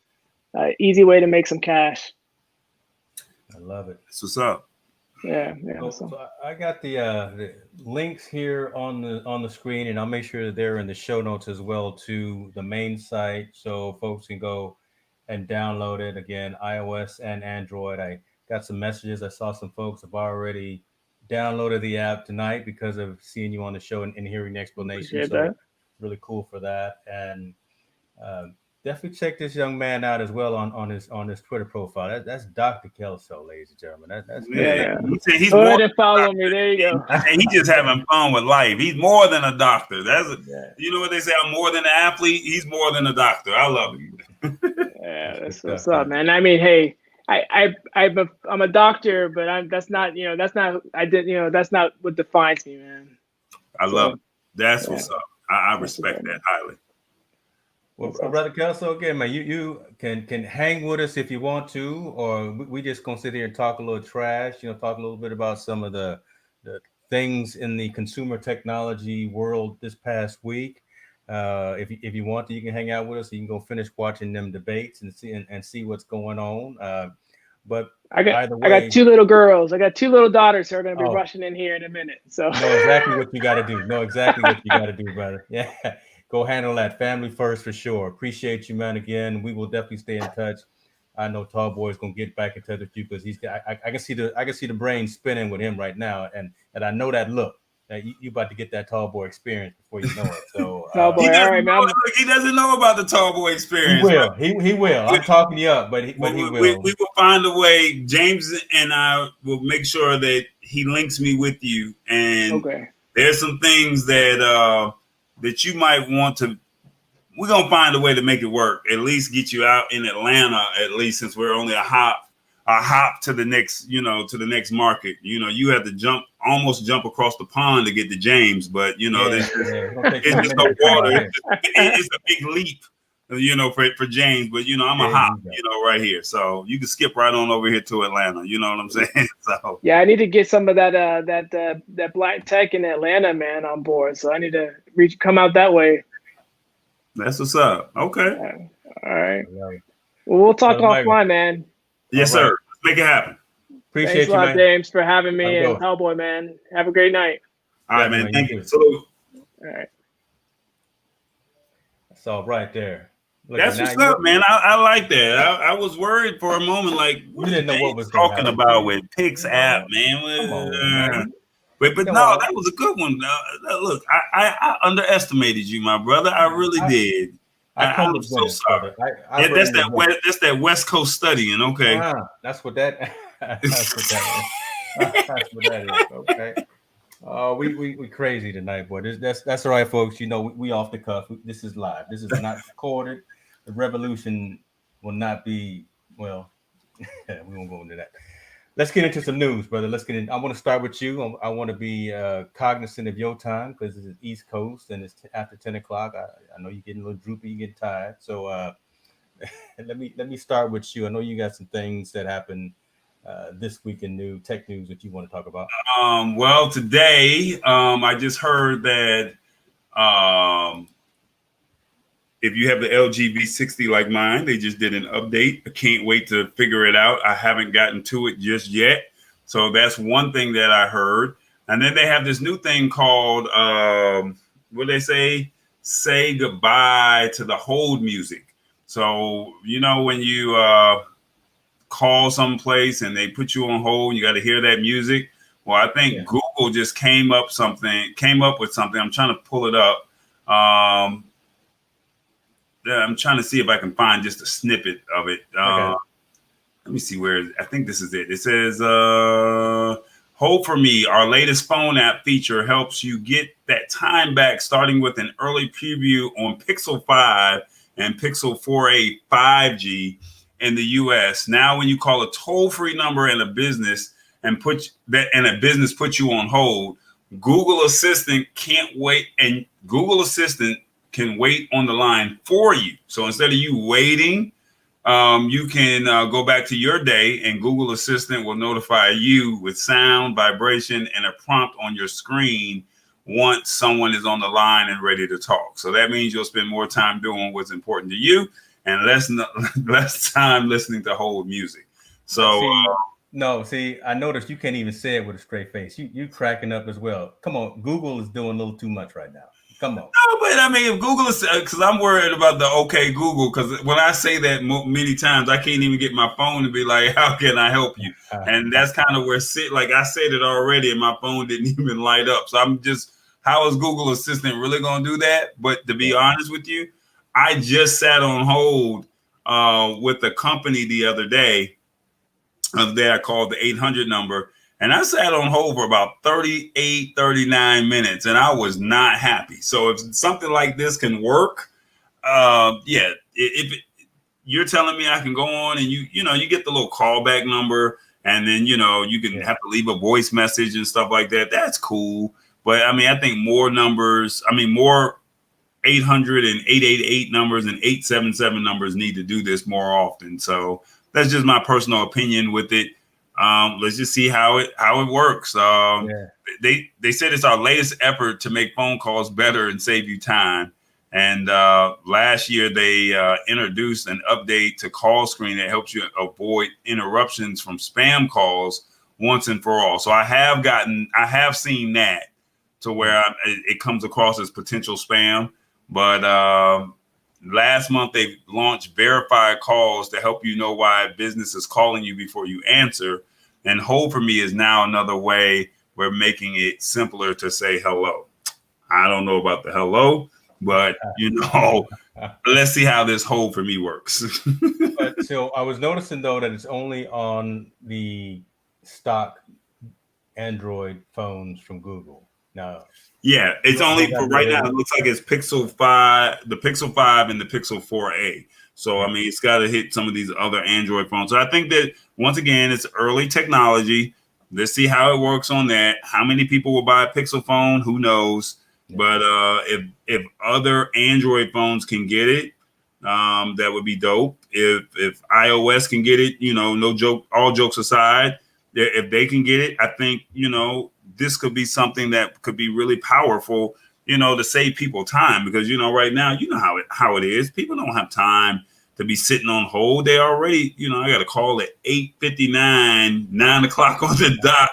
easy way to make some cash. I love it. That's what's up. Yeah. So I got the links here on the screen, and I'll make sure that they're in the show notes as well to the main site, so folks can go and download it. Again, iOS and Android. I got some messages. I saw some folks have already downloaded the app tonight because of seeing you on the show and hearing the explanation. Appreciate so that. Really cool for that. And definitely check this young man out as well on his Twitter profile. That's Dr. Kelso, ladies and gentlemen. That's He said he's go more ahead and follow me. There you go. He's just having fun with life. He's more than a doctor. You know what they say? I'm more than an athlete. He's more than a doctor. I love it. Yeah, that's what's up, man. I mean, hey, I'm a doctor, but that's not what defines me, man. I love it. That's what's up. I respect that highly. Well, Brother Kelso, again, man, you can hang with us if you want to, or we just gonna sit here and talk a little trash, talk a little bit about some of the things in the consumer technology world this past week. If you want to, you can hang out with us. You can go finish watching them debates and see what's going on. But I got 2 little girls. I got 2 little daughters who are going to be rushing in here in a minute. So know exactly what you got to do. Brother. Yeah. Go handle that. Family first for sure. Appreciate you, man. Again, we will definitely stay in touch. I know Tall Boy is gonna get back in touch with you because I can see the brain spinning with him right now, and I know that look that you about to get that Tall Boy experience before you know it. So Tall Boy, all right, man. He doesn't know about the Tall Boy experience. He will. I'm talking you up, but he will. We will find a way. James and I will make sure that he links me with you, and there's some things that you might want to. We're gonna find a way to make it work. At least get you out in Atlanta. At least since we're only a hop to the next, to the next market. You have to almost jump across the pond to get to James, but it's just no water. It's a big leap, for James. But I'm a hop, right here. So you can skip right on over here to Atlanta. You know what I'm saying? So yeah, I need to get some of that black tech in Atlanta, man, on board. So I need to come out that way. That's what's up. Okay. All right. Well, we'll talk offline, man. Yes, sir. Let's make it happen. Appreciate Thanks you, a lot, man. James, for having me, and Cowboy, man. Have a great night. All right, man. Thank you. Salute. All right. That's all right there. Look, that's what's up, man. I like that. I was worried for a moment, like we didn't know what was talking about with Pixz app, man. Come on, man. But no, that was a good one. Look, I underestimated you, my brother. I really did. I'm so sorry. That's that West Coast studying. Okay, that's what that. That's what that is. Okay. We crazy tonight, boy. That's all right, folks. We off the cuff. This is live. This is not recorded. The revolution will not be. Well, we won't go into that. Let's get into some news, brother. Let's get in. I want to start with you. I want to be cognizant of your time because it's East Coast and it's after 10 o'clock. I know you're getting a little droopy, you're getting tired. So let me start with you. I know you got some things that happened this week in tech news that you want to talk about. Well, today I just heard that if you have the LG V60 like mine, they just did an update. I can't wait to figure it out. I haven't gotten to it just yet. So that's one thing that I heard. And then they have this new thing called, what they say goodbye to the hold music. So, when you call someplace and they put you on hold, you got to hear that music. Well, I think Google just came up with something. I'm trying to pull it up. I'm trying to see if I can find just a snippet of it. Let me see I think this is it. It says, Hold for Me, our latest phone app feature helps you get that time back, starting with an early preview on Pixel 5 and Pixel 4a 5G. in the US. Now, when you call a toll-free number in a business and a business puts you on hold, Google Assistant can't wait, and Google Assistant can wait on the line for you. So instead of you waiting, you can go back to your day, and Google Assistant will notify you with sound, vibration, and a prompt on your screen once someone is on the line and ready to talk. So that means you'll spend more time doing what's important to you and less time listening to hold music. So see, I noticed you can't even say it with a straight face. You cracking up as well. Come on, Google is doing a little too much right now. Come on. No, but I mean, if Google is, because I'm worried about the okay Google, because when I say that many times, I can't even get my phone to be like, how can I help you? And that's kind of where like I said it already, and my phone didn't even light up. So I'm just, how is Google Assistant really going to do that? But to be honest with you, I just sat on hold with a company the other day. I called the 800 number. And I sat on hold for about 38, 39 minutes, and I was not happy. So if something like this can work, if you're telling me I can go on and you get the little callback number, and then, you can have to leave a voice message and stuff like that. That's cool. But I mean, I think more 800 and 888 numbers and 877 numbers need to do this more often. So that's just my personal opinion with it. Let's just see how it works. They said it's our latest effort to make phone calls better and save you time. And last year they introduced an update to call screen that helps you avoid interruptions from spam calls once and for all. So I have seen that to where it comes across as potential spam. But last month they launched verified calls to help you know why a business is calling you before you answer. And Hold for Me is now another way we're making it simpler to say hello. I don't know about the hello, but let's see how this Hold for Me works. But so I was noticing though that it's only on the stock Android phones from Google. Now, yeah, it's only for right now. It looks like it's Pixel 5, the Pixel 5 and the Pixel 4a. So, I mean, it's got to hit some of these other Android phones. So I think that, once again, it's early technology. Let's see how it works on that. How many people will buy a Pixel phone? Who knows? Yeah. But if other Android phones can get it, that would be dope. If iOS can get it, no joke, all jokes aside, if they can get it, I think, this could be something that could be really powerful, to save people time, because, right now, how it is. People don't have time to be sitting on hold. They already, I got to call at 8:59, 9 o'clock on the dot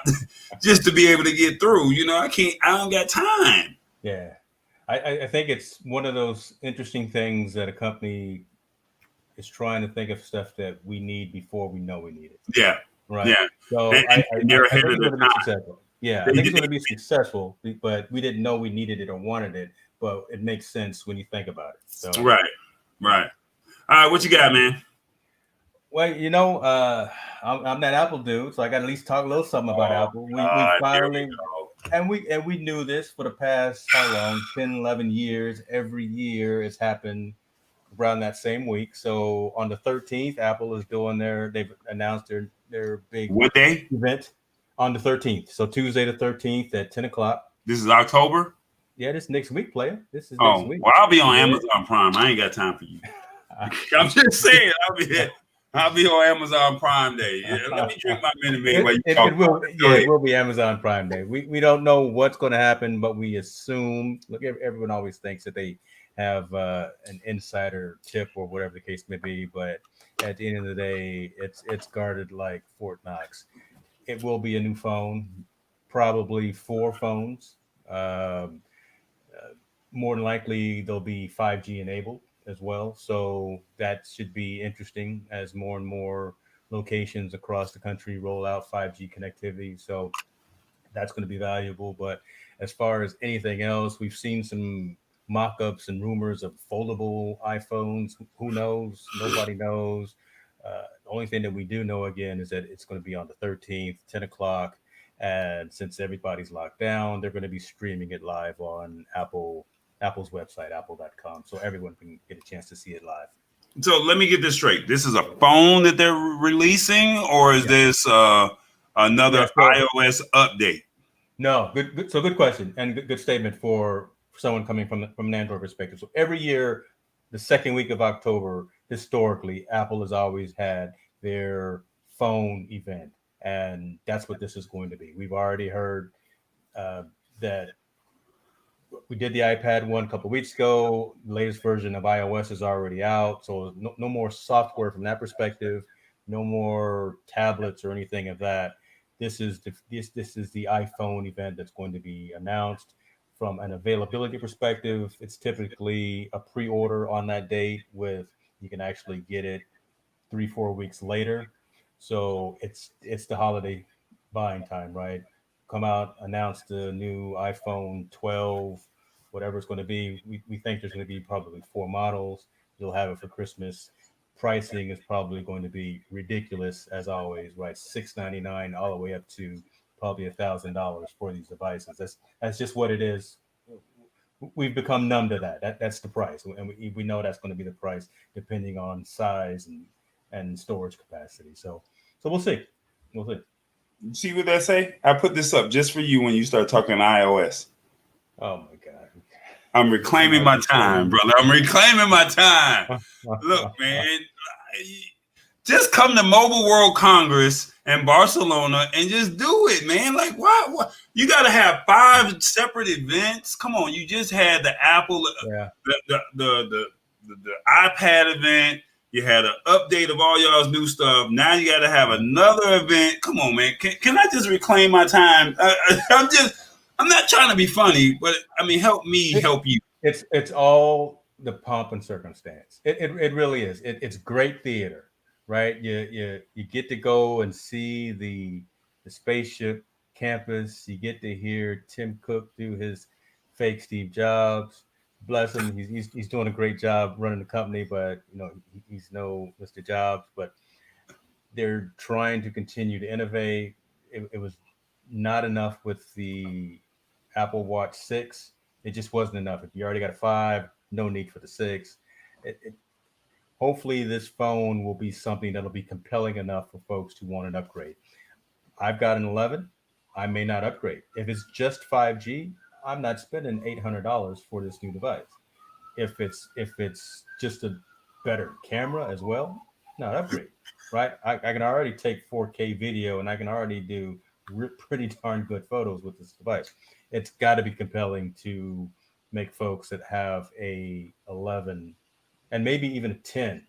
just to be able to get through. I don't got time. Yeah. I think it's one of those interesting things that a company is trying to think of stuff that we need before we know we need it. Yeah. Right. Yeah. So they're ahead of their time. Yeah, I think it's going to be successful, but we didn't know we needed it or wanted it. But it makes sense when you think about it. So. Right. All right, what you got, man? Well, I'm that Apple dude, so I got to at least talk a little something about Apple. We finally, and we knew this for the past, how long, 10, 11 years. Every year it's happened around that same week. So on the 13th, Apple is doing they've announced their big what day event. On the 13th. So Tuesday the 13th at 10 o'clock. This is October? Yeah, this is next week, player. This is next week. Well, I'll be on Amazon Prime. I ain't got time for you. I'm just saying, I'll be on Amazon Prime Day. Yeah, let me drink my Minute Maid while you talk. It will be Amazon Prime Day. We don't know what's going to happen, but we assume. Look, everyone always thinks that they have an insider tip or whatever the case may be, but at the end of the day, it's guarded like Fort Knox. It will be a new phone, probably 4 phones. More than likely, they'll be 5G enabled as well. So that should be interesting as more and more locations across the country roll out 5G connectivity. So that's going to be valuable. But as far as anything else, we've seen some mock-ups and rumors of foldable iPhones. Who knows? Nobody knows. The only thing that we do know, again, is that it's going to be on the 13th, 10 o'clock. And since everybody's locked down, they're going to be streaming it live on Apple's website, apple.com. So everyone can get a chance to see it live. So let me get this straight. This is a phone that they're releasing, or is this another iOS update? No, good. So good question and good statement for someone coming from an Android perspective. So every year, the second week of October, historically, Apple has always had their phone event, and that's what this is going to be. We've already heard that we did the iPad one a couple of weeks ago. The latest version of iOS is already out, so no more software from that perspective. No more tablets or anything of that. This is the iPhone event that's going to be announced. From an availability perspective, it's typically a pre-order on that date with you can actually get it 3-4 weeks later. So it's the holiday buying time, right? Come out, announce the new iPhone 12, whatever it's going to be. We think there's going to be probably 4 models. You'll have it for Christmas. Pricing is probably going to be ridiculous as always, right? $699 all the way up to probably $1,000 for these devices. That's just what it is. We've become numb to that. That's the price, and we know that's going to be the price depending on size and storage capacity. So we'll see. We'll see. See what they say? I put this up just for you when you start talking iOS. Oh my God. I'm reclaiming my time, brother. I'm reclaiming my time. Look, man, just come to Mobile World Congress in Barcelona and just do it, man. Like, why? You got to have 5 separate events. Come on, you just had the Apple, the iPad event. You had an update of all y'all's new stuff. Now you got to have another event. Come on, man. Can I just reclaim my time? I'm not trying to be funny, but I mean, help me help you. It's all the pomp and circumstance. It really is. It's great theater, right? You get to go and see the spaceship campus. You get to hear Tim Cook do his fake Steve Jobs. Bless him. He's doing a great job running the company, but he's no Mr. Jobs. But they're trying to continue to innovate. It was not enough with the Apple Watch 6. It just wasn't enough. If you already got a 5, no need for the 6. Hopefully this phone will be something that'll be compelling enough for folks to want an upgrade. I've got an 11. I may not upgrade. If it's just 5G, I'm not spending $800 for this new device. If it's just a better camera as well, not upgrade, right? I can already take 4K video and I can already do pretty darn good photos with this device. It's got to be compelling to make folks that have a 11 and maybe even a 10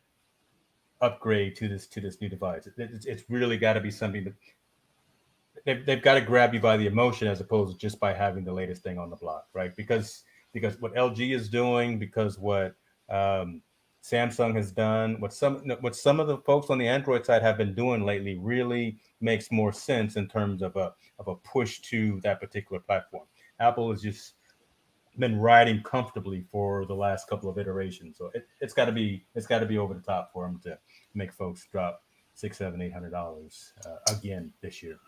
upgrade to this new device. It's really got to be something that they've got to grab you by the emotion as opposed to just by having the latest thing on the block, right? Because what LG is doing, because what Samsung has done, what some of the folks on the Android side have been doing lately really makes more sense in terms of a push to that particular platform. Apple has just been riding comfortably for the last couple of iterations, so it's got to be over the top for them to make folks drop $600, $700, $800 again this year.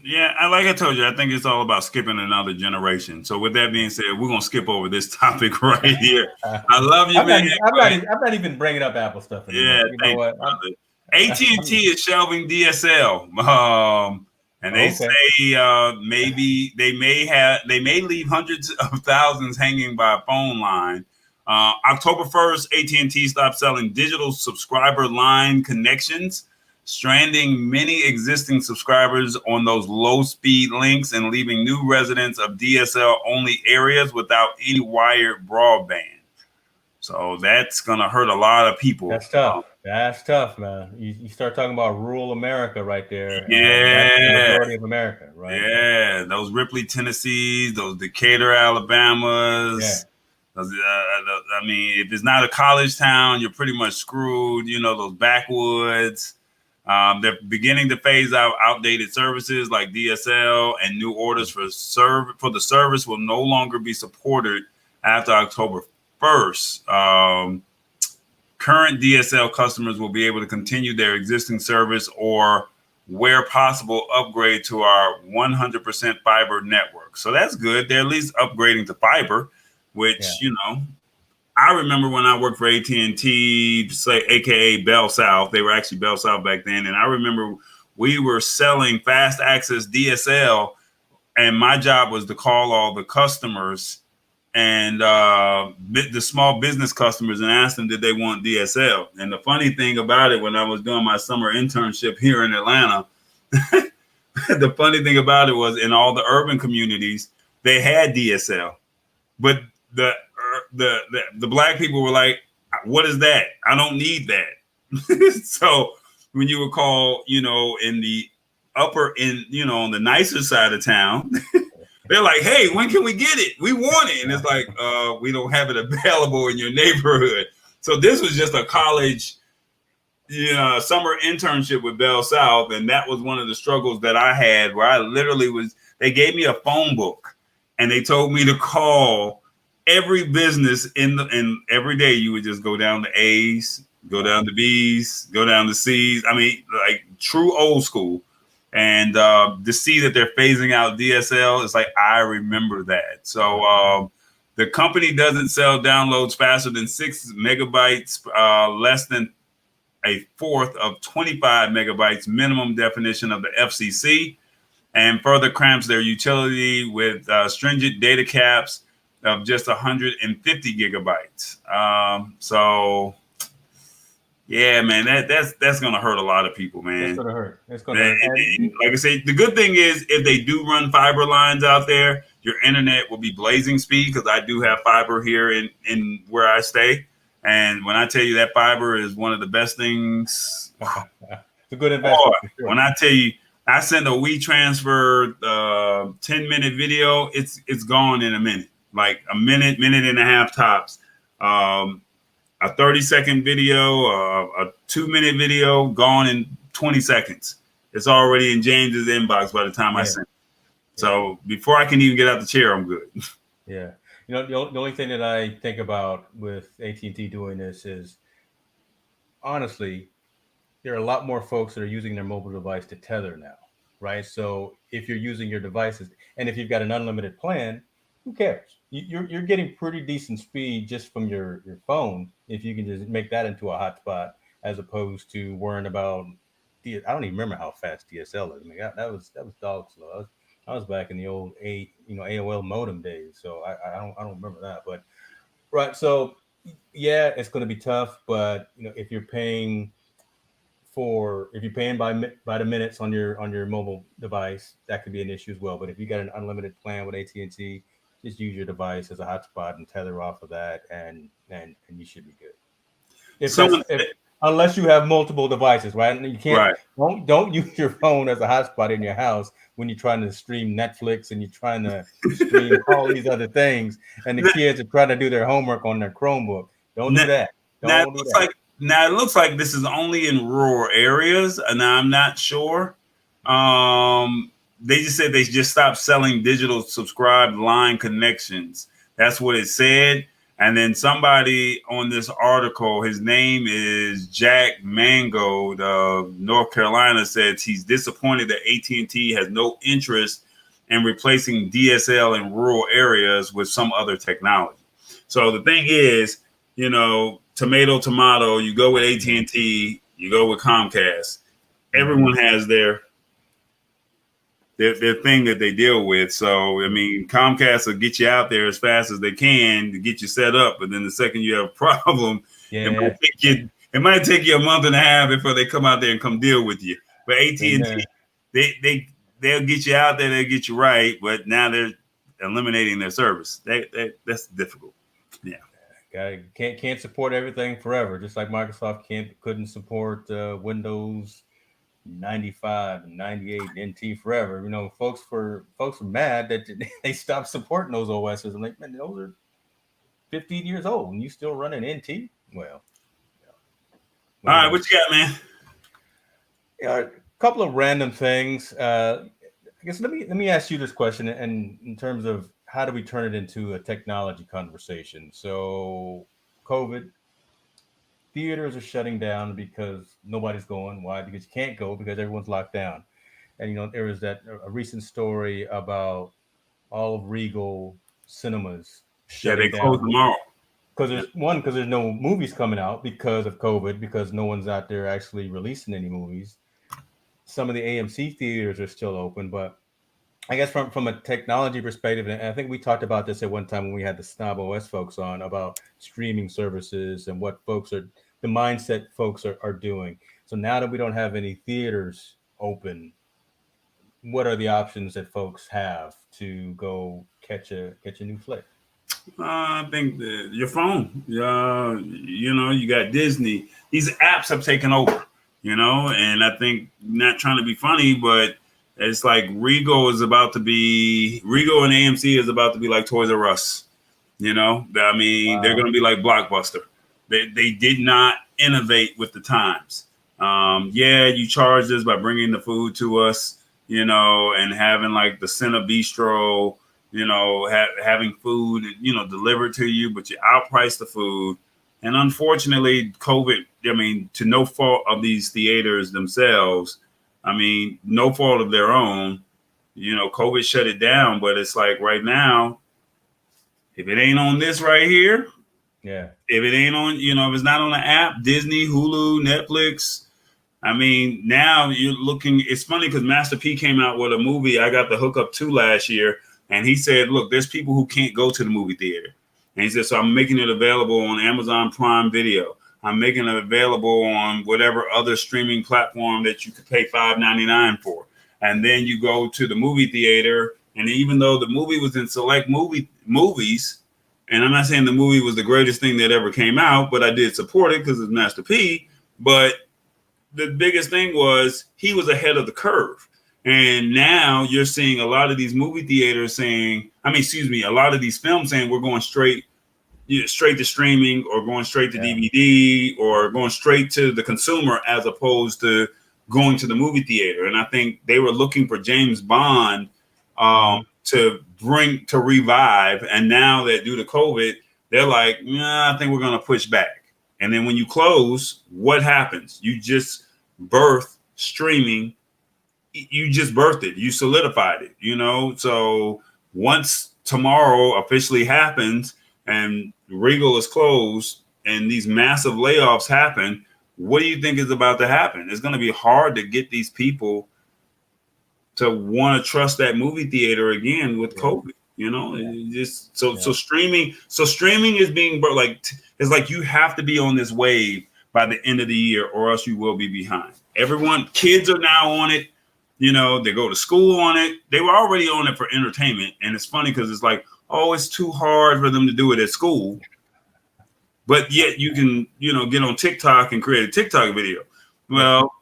Yeah, like I told you, I think it's all about skipping another generation. So with that being said, we're gonna skip over this topic right here. I love you, man. I'm not even bringing up Apple stuff anymore. Yeah, you know what? AT&T is shelving DSL, and they say maybe they may leave hundreds of thousands hanging by a phone line. October 1st, AT&T stopped selling digital subscriber line connections, stranding many existing subscribers on those low-speed links and leaving new residents of DSL-only areas without any wired broadband. So that's going to hurt a lot of people. That's tough. That's tough, man. You start talking about rural America right there. Yeah. That's the majority of America, right? Yeah. Those Ripley, Tennessees, those Decatur, Alabamas. Yeah. I mean, if it's not a college town, you're pretty much screwed. Those backwoods. They're beginning to phase out outdated services like DSL, and new orders for the service will no longer be supported after October 1st. Current DSL customers will be able to continue their existing service or, where possible, upgrade to our 100% fiber network. So that's good. They're at least upgrading to fiber, which, I remember when I worked for AT&T, say, AKA Bell South. They were actually Bell South back then. And I remember we were selling fast access DSL, and my job was to call all the customers and the small business customers and ask them, did they want DSL? And the funny thing about it, when I was doing my summer internship here in Atlanta, the funny thing about it was in all the urban communities, they had DSL, but the black people were like, what is that? I don't need that. So when you would call, in the upper end, on the nicer side of town, they're like, hey, when can we get it? We want it. And it's like, we don't have it available in your neighborhood. So this was just a college, summer internship with Bell South. And that was one of the struggles that I had, where I literally they gave me a phone book and they told me to call every business and every day you would just go down to A's, go down to B's, go down to C's. I mean, like true old school. And to see that they're phasing out DSL, it's like, I remember that. So the company doesn't sell downloads faster than 6 megabytes, less than a fourth of 25 megabytes minimum definition of the FCC, and further cramps their utility with stringent data caps of just 150 gigabytes. So yeah, man, that's gonna hurt a lot of people, man. It's gonna hurt. It's gonna hurt. And like I say, the good thing is if they do run fiber lines out there, your internet will be blazing speed, because I do have fiber here in where I stay. And when I tell you that fiber is one of the best things, it's a good investment. Sure. When I tell you, I send a WeTransfer 10-minute video, it's gone in a minute, like a minute and a half tops. A 30-second video, a 2-minute video, gone in 20 seconds. It's already in James's inbox by the time I send it. So before I can even get out the chair, I'm good. Yeah. The only thing that I think about with AT&T doing this is, honestly, there are a lot more folks that are using their mobile device to tether now, right? So if you're using your devices, and if you've got an unlimited plan, who cares? You're getting pretty decent speed just from your phone if you can just make that into a hotspot, as opposed to worrying about. I don't even remember how fast DSL is. I mean, that was dog slow. I was back in the old AOL modem days, so I don't remember that. But right, so yeah, it's going to be tough. But if you're paying by the minutes on your mobile device, that could be an issue as well. But if you got an unlimited plan with AT&T, just use your device as a hotspot and tether off of that, and you should be good. Unless you have multiple devices, right? And you can't. Right. Don't use your phone as a hotspot in your house when you're trying to stream Netflix and you're trying to stream all these other things, and the kids are trying to do their homework on their Chromebook. Don't do that. Now it looks like this is only in rural areas, and I'm not sure. They just said they just stopped selling digital subscribed line connections. That's what it said. And then somebody on this article, his name is Jack Mangold of North Carolina, says he's disappointed that AT&T has no interest in replacing DSL in rural areas with some other technology. So the thing is, tomato, you go with AT&T, you go with Comcast. Everyone has their thing that they deal with. So, I mean, Comcast will get you out there as fast as they can to get you set up. But then the second you have a problem, it might take you a month and a half before they come out there and come deal with you. But AT&T, they'll get you out there, they'll get you right. But now they're eliminating their service. That's difficult. Yeah. Can't support everything forever. Just like Microsoft couldn't support Windows 95 and 98 NT forever. Folks were mad that they stopped supporting those OSs. I'm like, man, those are 15 years old and you still running NT? Well, all right, what you got, man? A couple of random things. I guess let me ask you this question, and in terms of how do we turn it into a technology conversation? So, COVID. Theaters are shutting down because nobody's going. Why? Because you can't go because everyone's locked down. And there was a recent story about all of Regal cinemas shutting down. Close tomorrow. because there's no movies coming out because of COVID, because no one's out there actually releasing any movies. Some of the AMC theaters are still open, but I guess from a technology perspective, and I think we talked about this at one time when we had the Snob OS folks on about streaming services and what the mindset folks are doing. So now that we don't have any theaters open, what are the options that folks have to go catch a new flick? I think your phone. You got Disney. These apps have taken over. And I think, not trying to be funny, but it's like Regal and AMC is about to be like Toys R Us. They're going to be like Blockbuster. They did not innovate with the times. You charged us by bringing the food to us, and having like the Center Bistro, having food, delivered to you, but you outpriced the food. And unfortunately, COVID, to no fault of these theaters themselves, no fault of their own, COVID shut it down. But it's like right now, if it ain't on this right here, if it ain't on, if it's not on the app, Disney, Hulu, Netflix, now you're looking. It's funny because Master P came out with a movie I got the hookup to last year, and he said, look, there's people who can't go to the movie theater. And he said, so I'm making it available on Amazon Prime Video. I'm making it available on whatever other streaming platform that you could pay $5.99 for. And then you go to the movie theater, and even though the movie was in select movies, and I'm not saying the movie was the greatest thing that ever came out, but I did support it because it's Master P. But the biggest thing was he was ahead of the curve. And now you're seeing a lot of these movie theaters a lot of these films saying we're going straight to streaming, or going straight to DVD, or going straight to the consumer, as opposed to going to the movie theater. And I think they were looking for James Bond to revive. And now that due to COVID, they're like, I think we're going to push back. And then when you close, what happens? You just birth streaming. You just birthed it. You solidified it, So once tomorrow officially happens and Regal is closed and these massive layoffs happen, what do you think is about to happen? It's going to be hard to get these people to want to trust that movie theater again with COVID. So streaming is being it's like you have to be on this wave by the end of the year, or else you will be behind. Kids are now on it. They go to school on it. They were already on it for entertainment. And it's funny because it's like, oh, it's too hard for them to do it at school. But yet you can, get on TikTok and create a TikTok video. Well,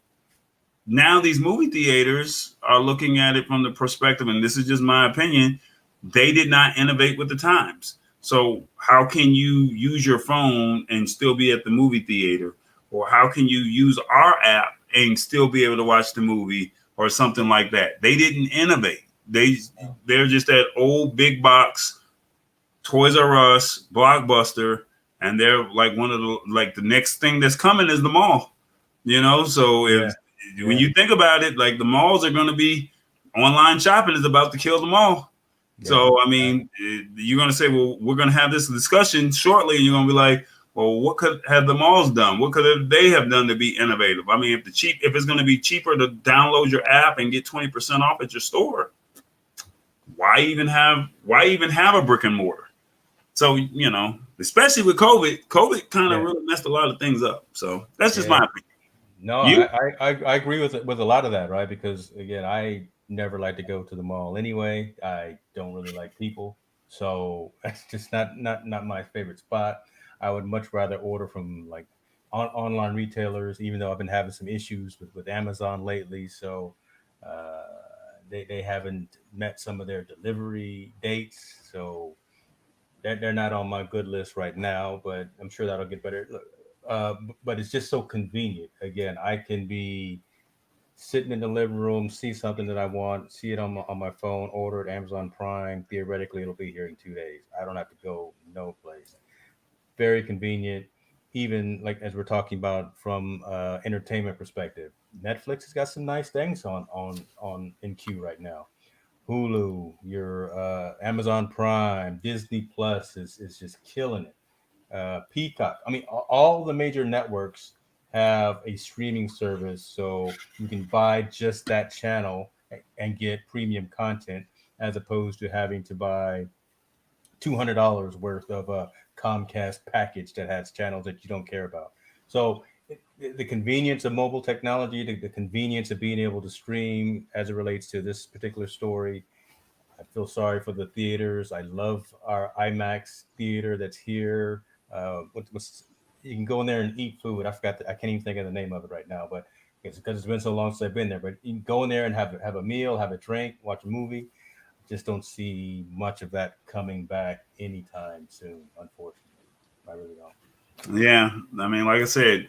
now these movie theaters are looking at it from the perspective, and this is just my opinion, they did not innovate with the times. So how can you use your phone and still be at the movie theater? Or how can you use our app and still be able to watch the movie, or something like that? They didn't innovate. They're just that old big box Toys R Us, Blockbuster, and they're like the next thing that's coming is the mall. So when you think about it, like the malls are going to be, online shopping is about to kill them all. Yeah. So you're going to say, well, we're going to have this discussion shortly, and you're going to be like, well, what could have the malls done? What could they have done to be innovative? If it's going to be cheaper to download your app and get 20% off at your store, why even have a brick and mortar? So, especially with COVID kind of really messed a lot of things up. So that's just my opinion. No, I agree with a lot of that, right? Because again, I never like to go to the mall anyway. I don't really like people, so that's just not my favorite spot. I would much rather order from like online retailers, even though I've been having some issues with Amazon lately. So they haven't met some of their delivery dates, so they're not on my good list right now. But I'm sure that'll get better. But it's just so convenient. Again, I can be sitting in the living room, see something that I want, see it on my phone, order it Amazon Prime. Theoretically, it'll be here in 2 days. I don't have to go no place. Very convenient. Even like as we're talking about from entertainment perspective, Netflix has got some nice things on in queue right now. Hulu, your Amazon Prime, Disney Plus is just killing it. Peacock. I mean, all the major networks have a streaming service, so you can buy just that channel and get premium content, as opposed to having to buy $200 worth of a Comcast package that has channels that you don't care about. So the convenience of mobile technology, the convenience of being able to stream as it relates to this particular story. I feel sorry for the theaters. I love our IMAX theater that's here. You can go in there and eat food. I can't even think of the name of it right now, but it's because it's been so long since I've been there. But you can go in there and have a meal, have a drink, watch a movie. Just don't see much of that coming back anytime soon, unfortunately. I really don't. Yeah, I mean, like I said,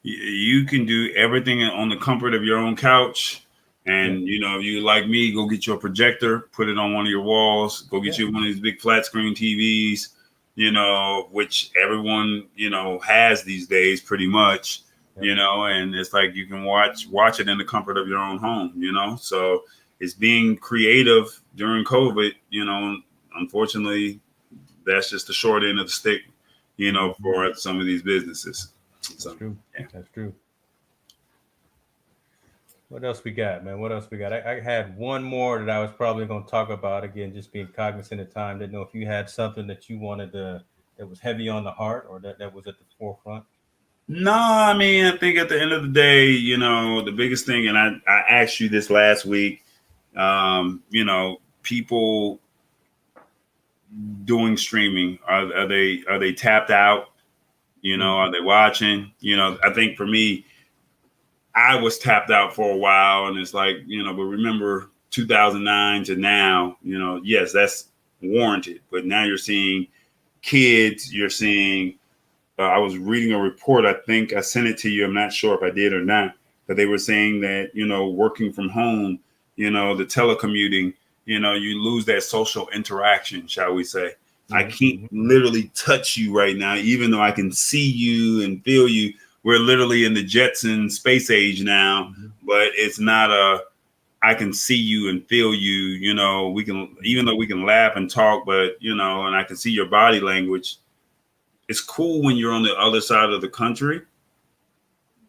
you can do everything on the comfort of your own couch. And, you know, if you like me, go get you a projector, put it on one of your walls, go get you one of these big flat screen TVs, you know, which everyone, you know, has these days pretty much, you know, and it's like you can watch it in the comfort of your own home, you know. So it's being creative during COVID, you know. Unfortunately, that's just the short end of the stick, you know, for some of these businesses. So, that's true. Yeah. That's true. What else we got, man? What else we got? I had one more that I was probably going to talk about. Again, just being cognizant of time. Didn't know if you had something that you wanted to, that was heavy on the heart, or that was at the forefront. No, I mean, I think at the end of the day, you know, the biggest thing, and I asked you this last week, you know, people doing streaming, are they tapped out? You know, are they watching? You know, I think for me, I was tapped out for a while, and it's like, you know, but remember 2009 to now, you know, yes, that's warranted, but now you're seeing kids, you're seeing, I was reading a report, I think I sent it to you, I'm not sure if I did or not, but they were saying that, you know, working from home, you know, the telecommuting, you know, you lose that social interaction, shall we say. I can't literally touch you right now, even though I can see you and feel you. We're literally in the Jetson space age now, but it's not I can see you and feel you, you know, we can, even though we can laugh and talk, but, you know, and I can see your body language. It's cool when you're on the other side of the country,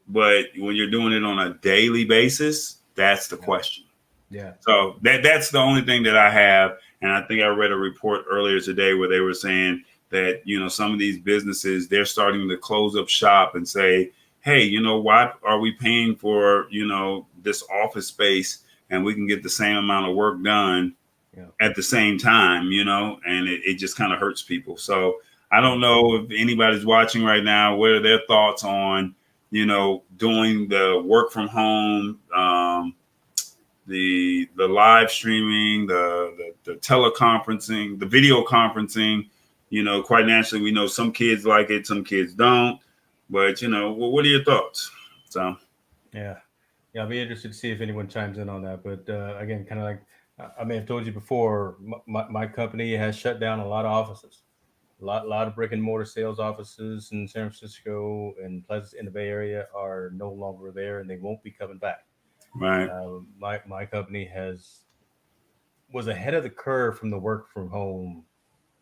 but when you're doing it on a daily basis, that's the question. Yeah. So that's the only thing that I have. And I think I read a report earlier today where they were saying that, you know, some of these businesses, they're starting to close up shop and say, hey, you know, why are we paying for, you know, this office space and we can get the same amount of work done at the same time, you know, and it just kind of hurts people. So I don't know if anybody's watching right now, what are their thoughts on, you know, doing the work from home, the live streaming, the teleconferencing, the video conferencing. You know, quite naturally, we know some kids like it, some kids don't. But, you know, what are your thoughts? So, yeah, I'll be interested to see if anyone chimes in on that. But again, kind of like I may have told you before, my company has shut down a lot of offices, a lot of brick and mortar sales offices in San Francisco and places in the Bay Area are no longer there, and they won't be coming back. right. My company was ahead of the curve from the work from home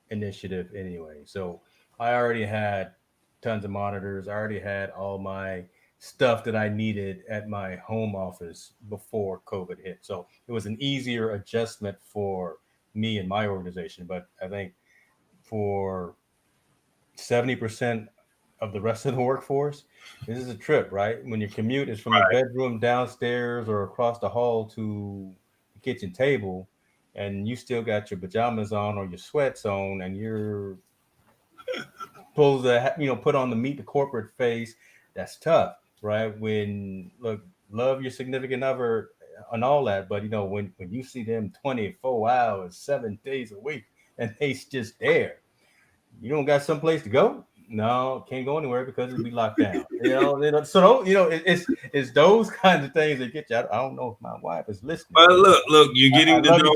initiative anyway. So I already had tons of monitors. I already had all my stuff that I needed at my home office before COVID hit. So it was an easier adjustment for me and my organization. But I think for 70% of the rest of the workforce, this is a trip, right? When your commute is from the bedroom downstairs or across the hall to the kitchen table, and you still got your pajamas on or your sweats on, and you're supposed to, put on the meet the corporate face. That's tough, right? When love your significant other and all that, but when you see them 24 hours, 7 days a week, and they's just there, you don't got someplace to go. No, can't go anywhere because it'll be locked down. So it's those kinds of things that get you. I don't know if my wife is listening. But look, you're getting to know.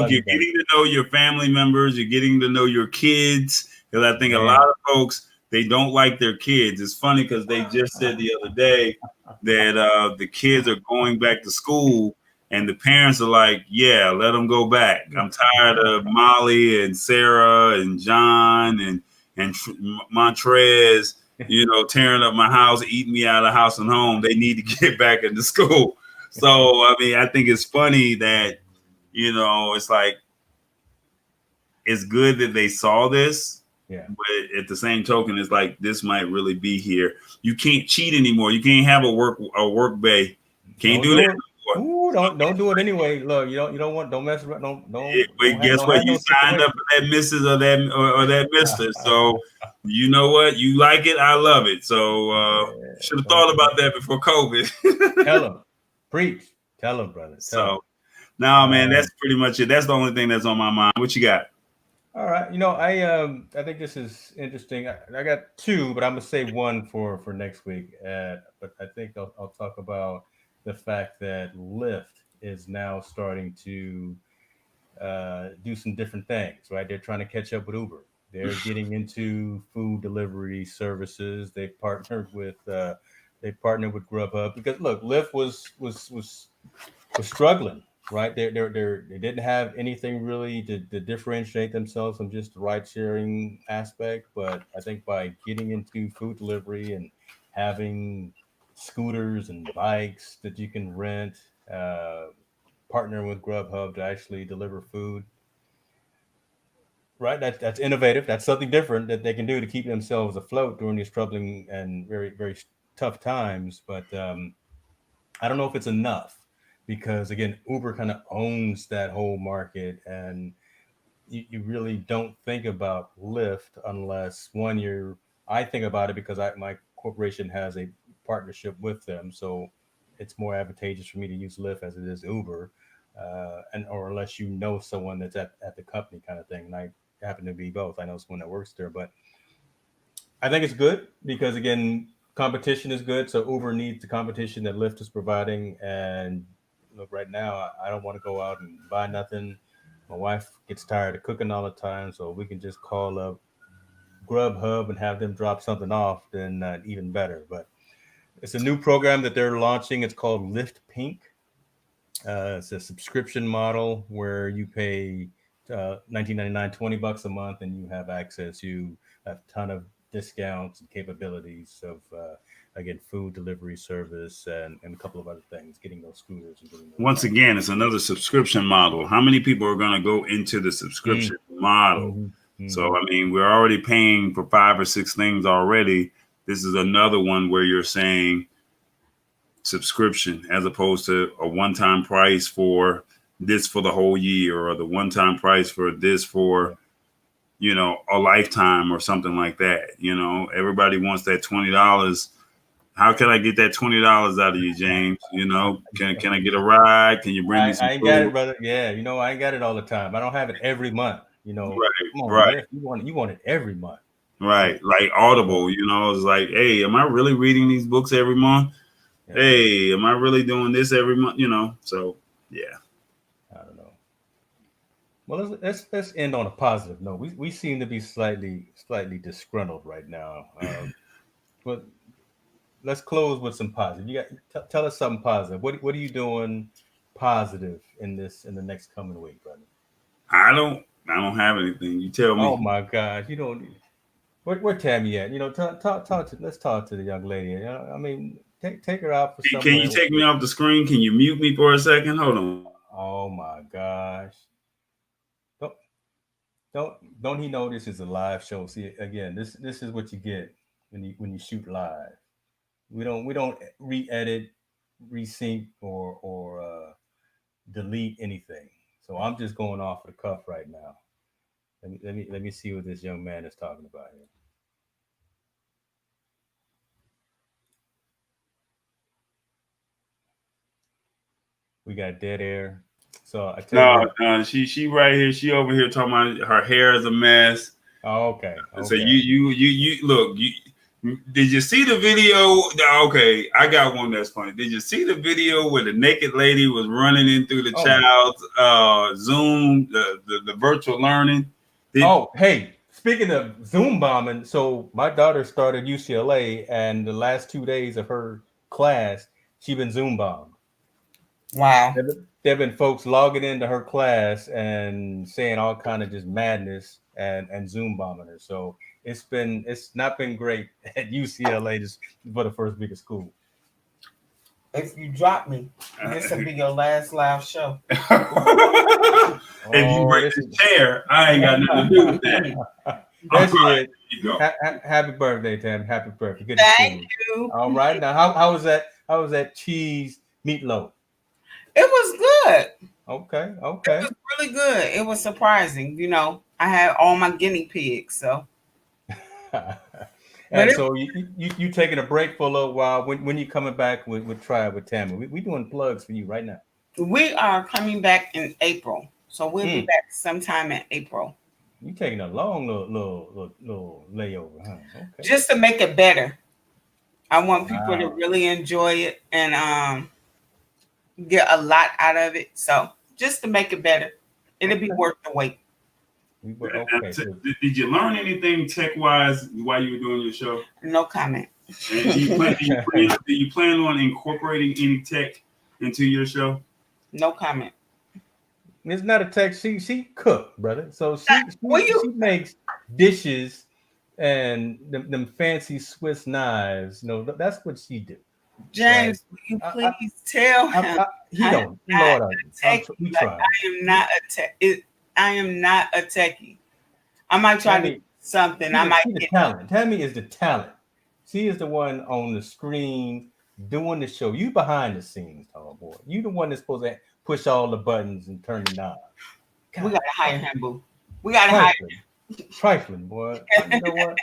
You're getting to know your family members. You're getting to know your kids. Because I think a lot of folks, they don't like their kids. It's funny because they just said the other day that the kids are going back to school, and the parents are like, "Yeah, let them go back. I'm tired of Molly and Sarah and John and and Montrez, you know, tearing up my house, eating me out of house and home. They need to get back into school. So, I mean, I think it's funny that, you know, it's like, it's good that they saw this. Yeah. But at the same token, it's like, this might really be here. You can't cheat anymore. You can't have a work bay. Can't do that. Ooh, don't do it anyway. Look, you don't want, don't mess around. Wait, guess what? You signed up for that Mrs. or that Mister. So you know what? You like it, I love it. So should have thought about that before COVID. Tell them, preach. Tell them, brother. So no, man, that's pretty much it. That's the only thing that's on my mind. What you got? All right, you know, I think this is interesting. I got two, but I'm gonna say one for next week. But I think I'll talk about the fact that Lyft is now starting to do some different things, right? They're trying to catch up with Uber. They're getting into food delivery services. They've partnered with Grubhub because look, Lyft was struggling, right? They didn't have anything really to differentiate themselves from just the ride sharing aspect. But I think by getting into food delivery and having scooters and bikes that you can rent, partnering with Grubhub to actually deliver food. Right, that's innovative. That's something different that they can do to keep themselves afloat during these troubling and very, very tough times. But I don't know if it's enough because again, Uber kind of owns that whole market, and you really don't think about Lyft unless one, I think about it because my corporation has a partnership with them, so it's more advantageous for me to use Lyft as it is Uber, or unless you know someone that's at the company kind of thing. And I happen to be both. I know someone that works there, but I think it's good because again, competition is good. So Uber needs the competition that Lyft is providing. And look, right now, I don't want to go out and buy nothing. My wife gets tired of cooking all the time, so we can just call up Grubhub and have them drop something off, then even better. But it's a new program that they're launching. It's called Lyft Pink. It's a subscription model where you pay $19.99, $20 a month, and you have access to a ton of discounts and capabilities of again, food delivery service and a couple of other things, getting those scooters. And getting those Once again, it's another subscription model. How many people are going to go into the subscription model? Mm-hmm. So, I mean, we're already paying for 5 or 6 things already. This is another one where you're saying subscription as opposed to a one-time price for this for the whole year, or the one-time price for this for, you know, a lifetime or something like that. You know, everybody wants that $20. How can I get that $20 out of you, James? You know, can I get a ride? Can you bring me some I ain't food? got it, brother. Yeah, you know, I ain't got it all the time. I don't have it every month. You know, right. You want it every month. Right, like Audible. You know, it's like, hey, am I really reading these books every month? Yeah. Hey, am I really doing this every month? You know, so yeah. I don't know. Well, let's end on a positive note. We seem to be slightly disgruntled right now, but let's close with some positive. You got tell us something positive. What are you doing positive in the next coming week, brother? I don't have anything. You tell me. Oh my gosh, you don't. Where Tammy at? You know, let's talk to the young lady. You know, I mean, take her out for somewhere. Can you take me off the screen? Can you mute me for a second? Hold on. Oh my gosh. Don't he know this is a live show? See, again, this is what you get when you shoot live. We don't re-edit, resync, or delete anything. So I'm just going off the cuff right now. Let me see what this young man is talking about here. We got dead air. So I tell you. No, she right here. She over here talking about her hair is a mess. Oh, okay. So you look. Did you see the video? Okay, I got one that's funny. Did you see the video where the naked lady was running in through the child's Zoom, the virtual learning? Hey, speaking of Zoom bombing, so my daughter started UCLA, and the last 2 days of her class, she's been Zoom bombed. Wow. There have been folks logging into her class and saying all kind of just madness and Zoom bombing her. So it's not been great at UCLA just for the first week of school. If you drop me, this will be your last live show. If you break the chair, I ain't got nothing to do with that. That's it. You go. Happy birthday, Tam. Happy birthday. Good to see Thank you. All right. Now, how was that? How was that cheese meatloaf? It was good. Okay. It was really good. It was surprising. You know, I had all my guinea pigs, so. And so you taking a break for a little while. When you coming back with Try It with Tammy? We doing plugs for you right now. We are coming back in April, so we'll be back sometime in April. You taking a long little layover, huh? Okay. Just to make it better. I want people to really enjoy it and get a lot out of it. So just to make it better, it'll be worth the wait. Okay. Did you learn anything tech-wise while you were doing your show? No comment. And do you plan on incorporating any tech into your show? No comment. It's not a tech. She cook, brother. So she makes dishes and them fancy Swiss knives. No, that's what she do. James, will you please tell him? He don't. Lord, we try. I am not a techie. I might try to do something. I might get talent. Tammy is the talent. She is the one on the screen doing the show. You behind the scenes, tall boy. You the one that's supposed to push all the buttons and turn the knob. We gotta hire him, boo. We gotta hire him. Trifling, boy. You know what?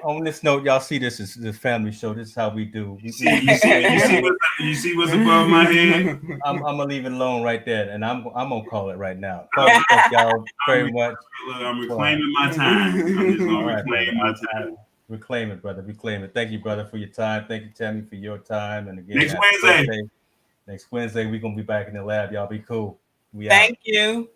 On this note, y'all see this is the family show. This is how we do. You see what's above my head? I'm gonna leave it alone right there, and I'm gonna call it right now. Thank y'all very much. Look, I'm reclaiming my time. I'm just gonna reclaim my time. Reclaim it, brother. Reclaim it. Thank you, brother, for your time. Thank you, Tammy, for your time. And again, next Wednesday, we're gonna be back in the lab. Y'all be cool. Thank you.